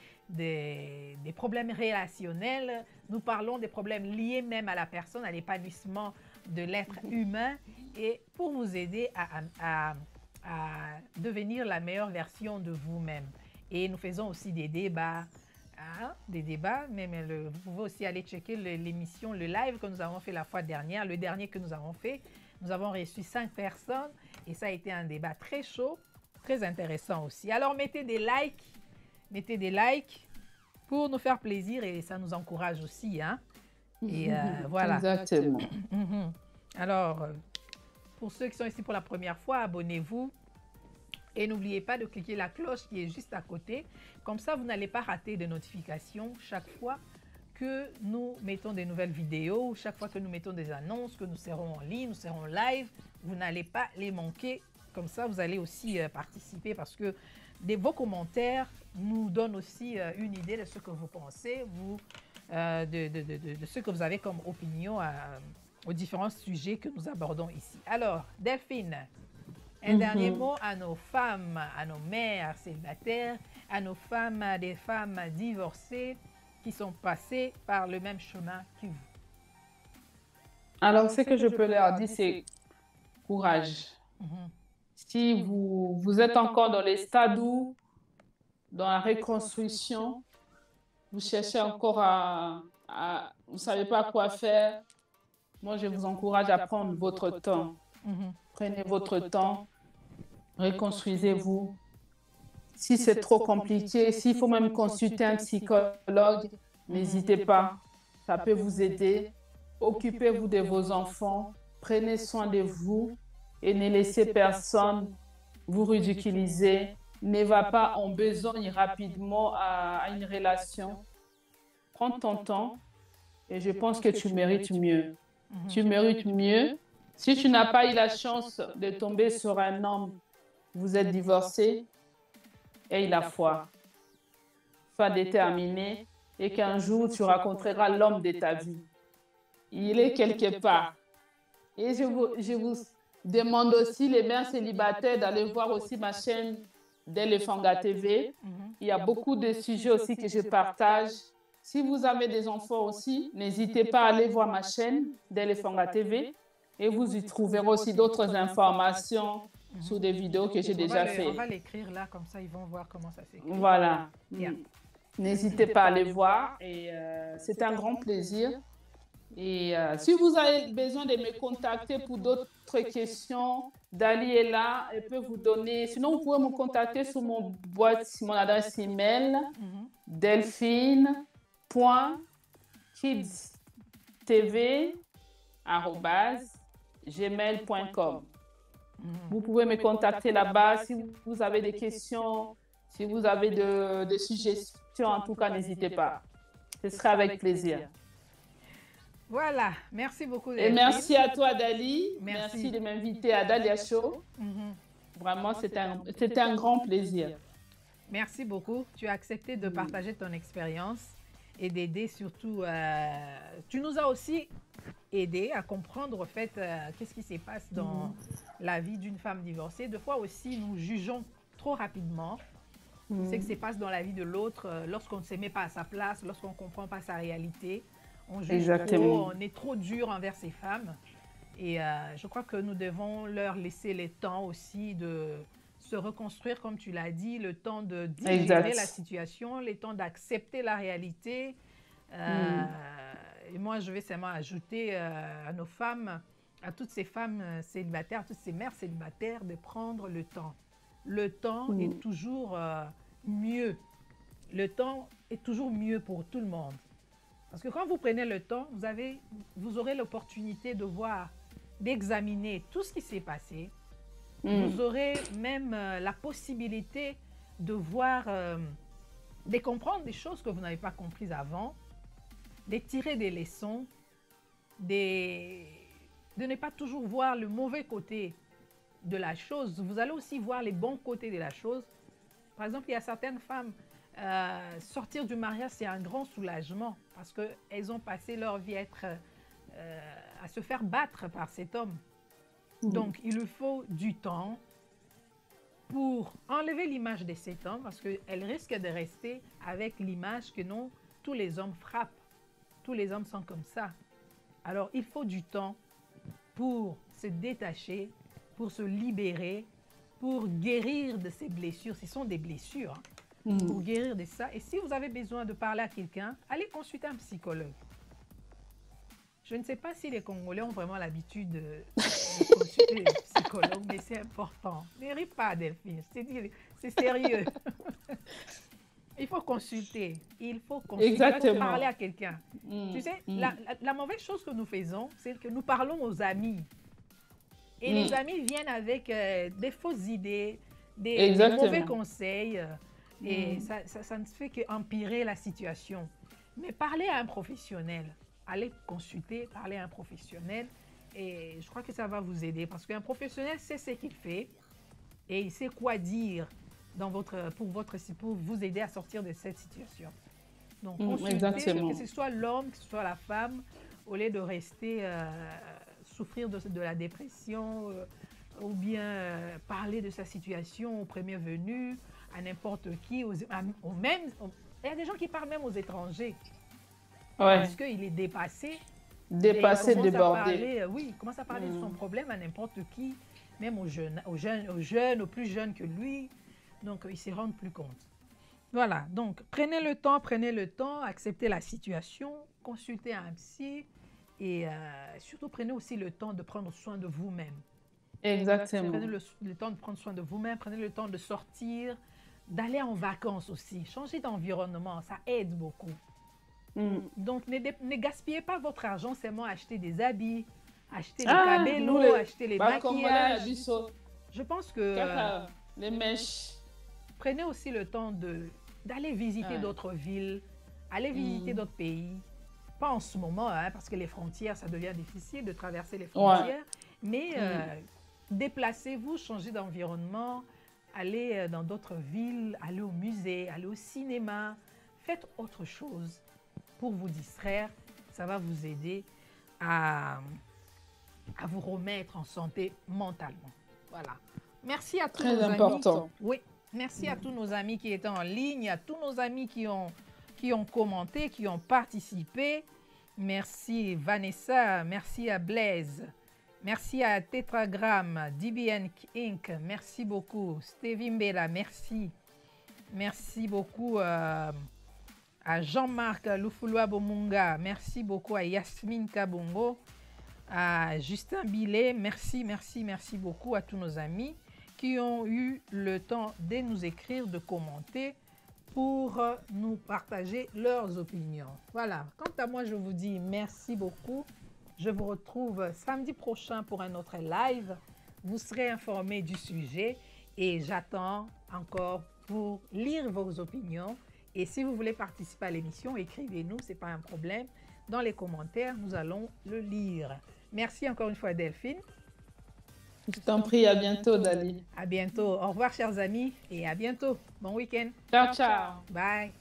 problèmes relationnels, nous parlons des problèmes liés même à la personne, à l'épanouissement de l'être humain et pour vous aider à devenir la meilleure version de vous-même. Et nous faisons aussi des débats, vous pouvez aussi aller checker l'émission, le live que nous avons fait la fois dernière, le dernier que nous avons fait. Nous avons reçu 5 personnes et ça a été un débat très chaud, très intéressant aussi. Alors, mettez des likes pour nous faire plaisir et ça nous encourage aussi. Hein? Et voilà. Exactement. Alors, pour ceux qui sont ici pour la première fois, abonnez-vous et n'oubliez pas de cliquer la cloche qui est juste à côté. Comme ça, vous n'allez pas rater de notifications chaque fois que nous mettons des nouvelles vidéos, chaque fois que nous mettons des annonces, que nous serons en ligne, nous serons live, vous n'allez pas les manquer. Comme ça, vous allez aussi participer parce que vos commentaires nous donnent aussi une idée de ce que vous pensez, de ce que vous avez comme opinion aux différents sujets que nous abordons ici. Alors, Delphine, un dernier mot à nos femmes, à nos mères célibataires, à nos femmes, des femmes divorcées, qui sont passés par le même chemin que vous. Alors, ce que je peux leur dire, c'est courage. Si vous êtes encore dans les stades où, dans la reconstruction, vous cherchez encore vous ne savez pas quoi faire, moi, je vous encourage à prendre votre temps. Prenez votre temps, reconstruisez-vous. Si c'est trop compliqué, s'il faut même consulter un psychologue, n'hésitez pas, ça peut vous aider. Occupez-vous de vos enfants, prenez soin de vous et ne laissez personne vous ridiculiser. Ne va pas en besogne rapidement à une relation. Prends ton temps et je pense que tu mérites mieux. Tu mérites mieux. Si tu n'as pas eu la chance de tomber sur un homme, vous êtes divorcé, aie la foi. Sois déterminé et qu'un jour tu rencontreras l'homme de ta vie. Il est quelque part. Et je vous demande aussi, les mères célibataires, d'aller voir aussi ma chaîne d'Elefanga TV. Il y a beaucoup de sujets aussi que je partage. Si vous avez des enfants aussi, n'hésitez pas à aller voir ma chaîne d'Elefanga TV et vous y trouverez aussi d'autres informations sur des vidéos que j'ai déjà faites. On va l'écrire là, comme ça ils vont voir comment ça s'écrit. Voilà. N'hésitez pas à aller voir et c'est un grand plaisir. Et si vous avez besoin de me contacter pour d'autres questions, Dali est là, elle peut vous donner. Sinon, vous pouvez me contacter sur mon adresse email, delphine.kidstv@gmail.com. Vous pouvez me contacter là-bas si vous avez des questions, si vous avez des suggestions, en tout cas, n'hésitez pas. Ce sera avec plaisir. Voilà, merci beaucoup. Et merci à toi, Dali. Merci de m'inviter à Dalia Show. Vraiment, c'était un grand plaisir. Merci beaucoup. Tu as accepté de partager ton expérience et d'aider surtout. Tu nous as aussi aidé à comprendre en fait qu'est-ce qui se passe dans la vie d'une femme divorcée. Des fois aussi, nous jugeons trop rapidement ce qui se passe dans la vie de l'autre lorsqu'on ne se met pas à sa place, lorsqu'on ne comprend pas sa réalité. On juge trop, on est trop dur envers ces femmes. Et je crois que nous devons leur laisser le temps aussi de se reconstruire, comme tu l'as dit, le temps de digérer la situation, le temps d'accepter la réalité. Et moi, je vais seulement ajouter à nos femmes, à toutes ces femmes célibataires, à toutes ces mères célibataires, de prendre le temps. Le temps est toujours mieux. Le temps est toujours mieux pour tout le monde. Parce que quand vous prenez le temps, vous aurez l'opportunité de voir, d'examiner tout ce qui s'est passé. Vous aurez même la possibilité de voir, de comprendre des choses que vous n'avez pas comprises avant, de tirer des leçons, de ne pas toujours voir le mauvais côté de la chose. Vous allez aussi voir les bons côtés de la chose. Par exemple, il y a certaines femmes, sortir du mariage, c'est un grand soulagement parce qu'elles ont passé leur vie à se faire battre par cet homme. Donc, il lui faut du temps pour enlever l'image de cet homme parce qu'elle risque de rester avec l'image que non, tous les hommes frappent. Tous les hommes sont comme ça. Alors, il faut du temps pour se détacher, pour se libérer, pour guérir de ces blessures. Ce sont des blessures. Pour guérir de ça. Et si vous avez besoin de parler à quelqu'un, allez consulter un psychologue. Je ne sais pas si les Congolais ont vraiment l'habitude de consulter les psychologues, mais c'est important. Ne ris pas, Delphine. C'est sérieux. Il faut consulter. Il faut consulter. Exactement. Il faut parler à quelqu'un. Tu sais, la mauvaise chose que nous faisons, c'est que nous parlons aux amis. Et les amis viennent avec des fausses idées, des mauvais conseils. Et ça ne fait qu'empirer la situation. Mais parler à un professionnel, allez consulter, parler à un professionnel. Et je crois que ça va vous aider parce qu'un professionnel sait ce qu'il fait et il sait quoi dire pour vous aider à sortir de cette situation. Donc, consultez, que ce soit l'homme, que ce soit la femme, au lieu de rester souffrir de la dépression ou bien parler de sa situation au premier venu, à n'importe qui, il y a des gens qui parlent même aux étrangers. Parce qu'il est dépassé. Dépassé, débordé. Il commence à parler de son problème à n'importe qui, même aux jeunes, aux plus jeunes que lui. Donc, ils ne se rendent plus compte. Voilà, donc prenez le temps, acceptez la situation, consultez un psy et surtout prenez aussi le temps de prendre soin de vous-même. Exactement. Prenez le temps de prendre soin de vous-même, prenez le temps de sortir, d'aller en vacances aussi. Changer d'environnement, ça aide beaucoup. Donc, ne gaspillez pas votre argent seulement à acheter des habits, acheter les cabellos, acheter les maquillages. Je pense que... les mèches. Prenez aussi le temps d'aller visiter d'autres villes, aller visiter d'autres pays. Pas en ce moment, parce que les frontières, ça devient difficile de traverser les frontières. Mais déplacez-vous, changez d'environnement, allez dans d'autres villes, allez au musée, allez au cinéma. Faites autre chose pour vous distraire. Ça va vous aider à vous remettre en santé mentalement. Voilà. Merci à tous nos amis. Très important. Oui. Merci à tous nos amis qui étaient en ligne, à tous nos amis qui ont commenté, qui ont participé. Merci Vanessa, merci à Blaise, merci à Tetragramme, DBN Inc., merci beaucoup. Stevie Mbela, merci. Merci beaucoup à Jean-Marc Lufulua Bomunga, merci beaucoup à Yasmine Kabongo, à Justin Billet, merci beaucoup à tous nos amis qui ont eu le temps de nous écrire, de commenter pour nous partager leurs opinions. Voilà, quant à moi, je vous dis merci beaucoup. Je vous retrouve samedi prochain pour un autre live. Vous serez informés du sujet et j'attends encore pour lire vos opinions. Et si vous voulez participer à l'émission, écrivez-nous, ce n'est pas un problème. Dans les commentaires, nous allons le lire. Merci encore une fois, Delphine. Je t'en prie, à bientôt, Dali. À bientôt. Au revoir, chers amis, et à bientôt. Bon week-end. Ciao, ciao. Bye.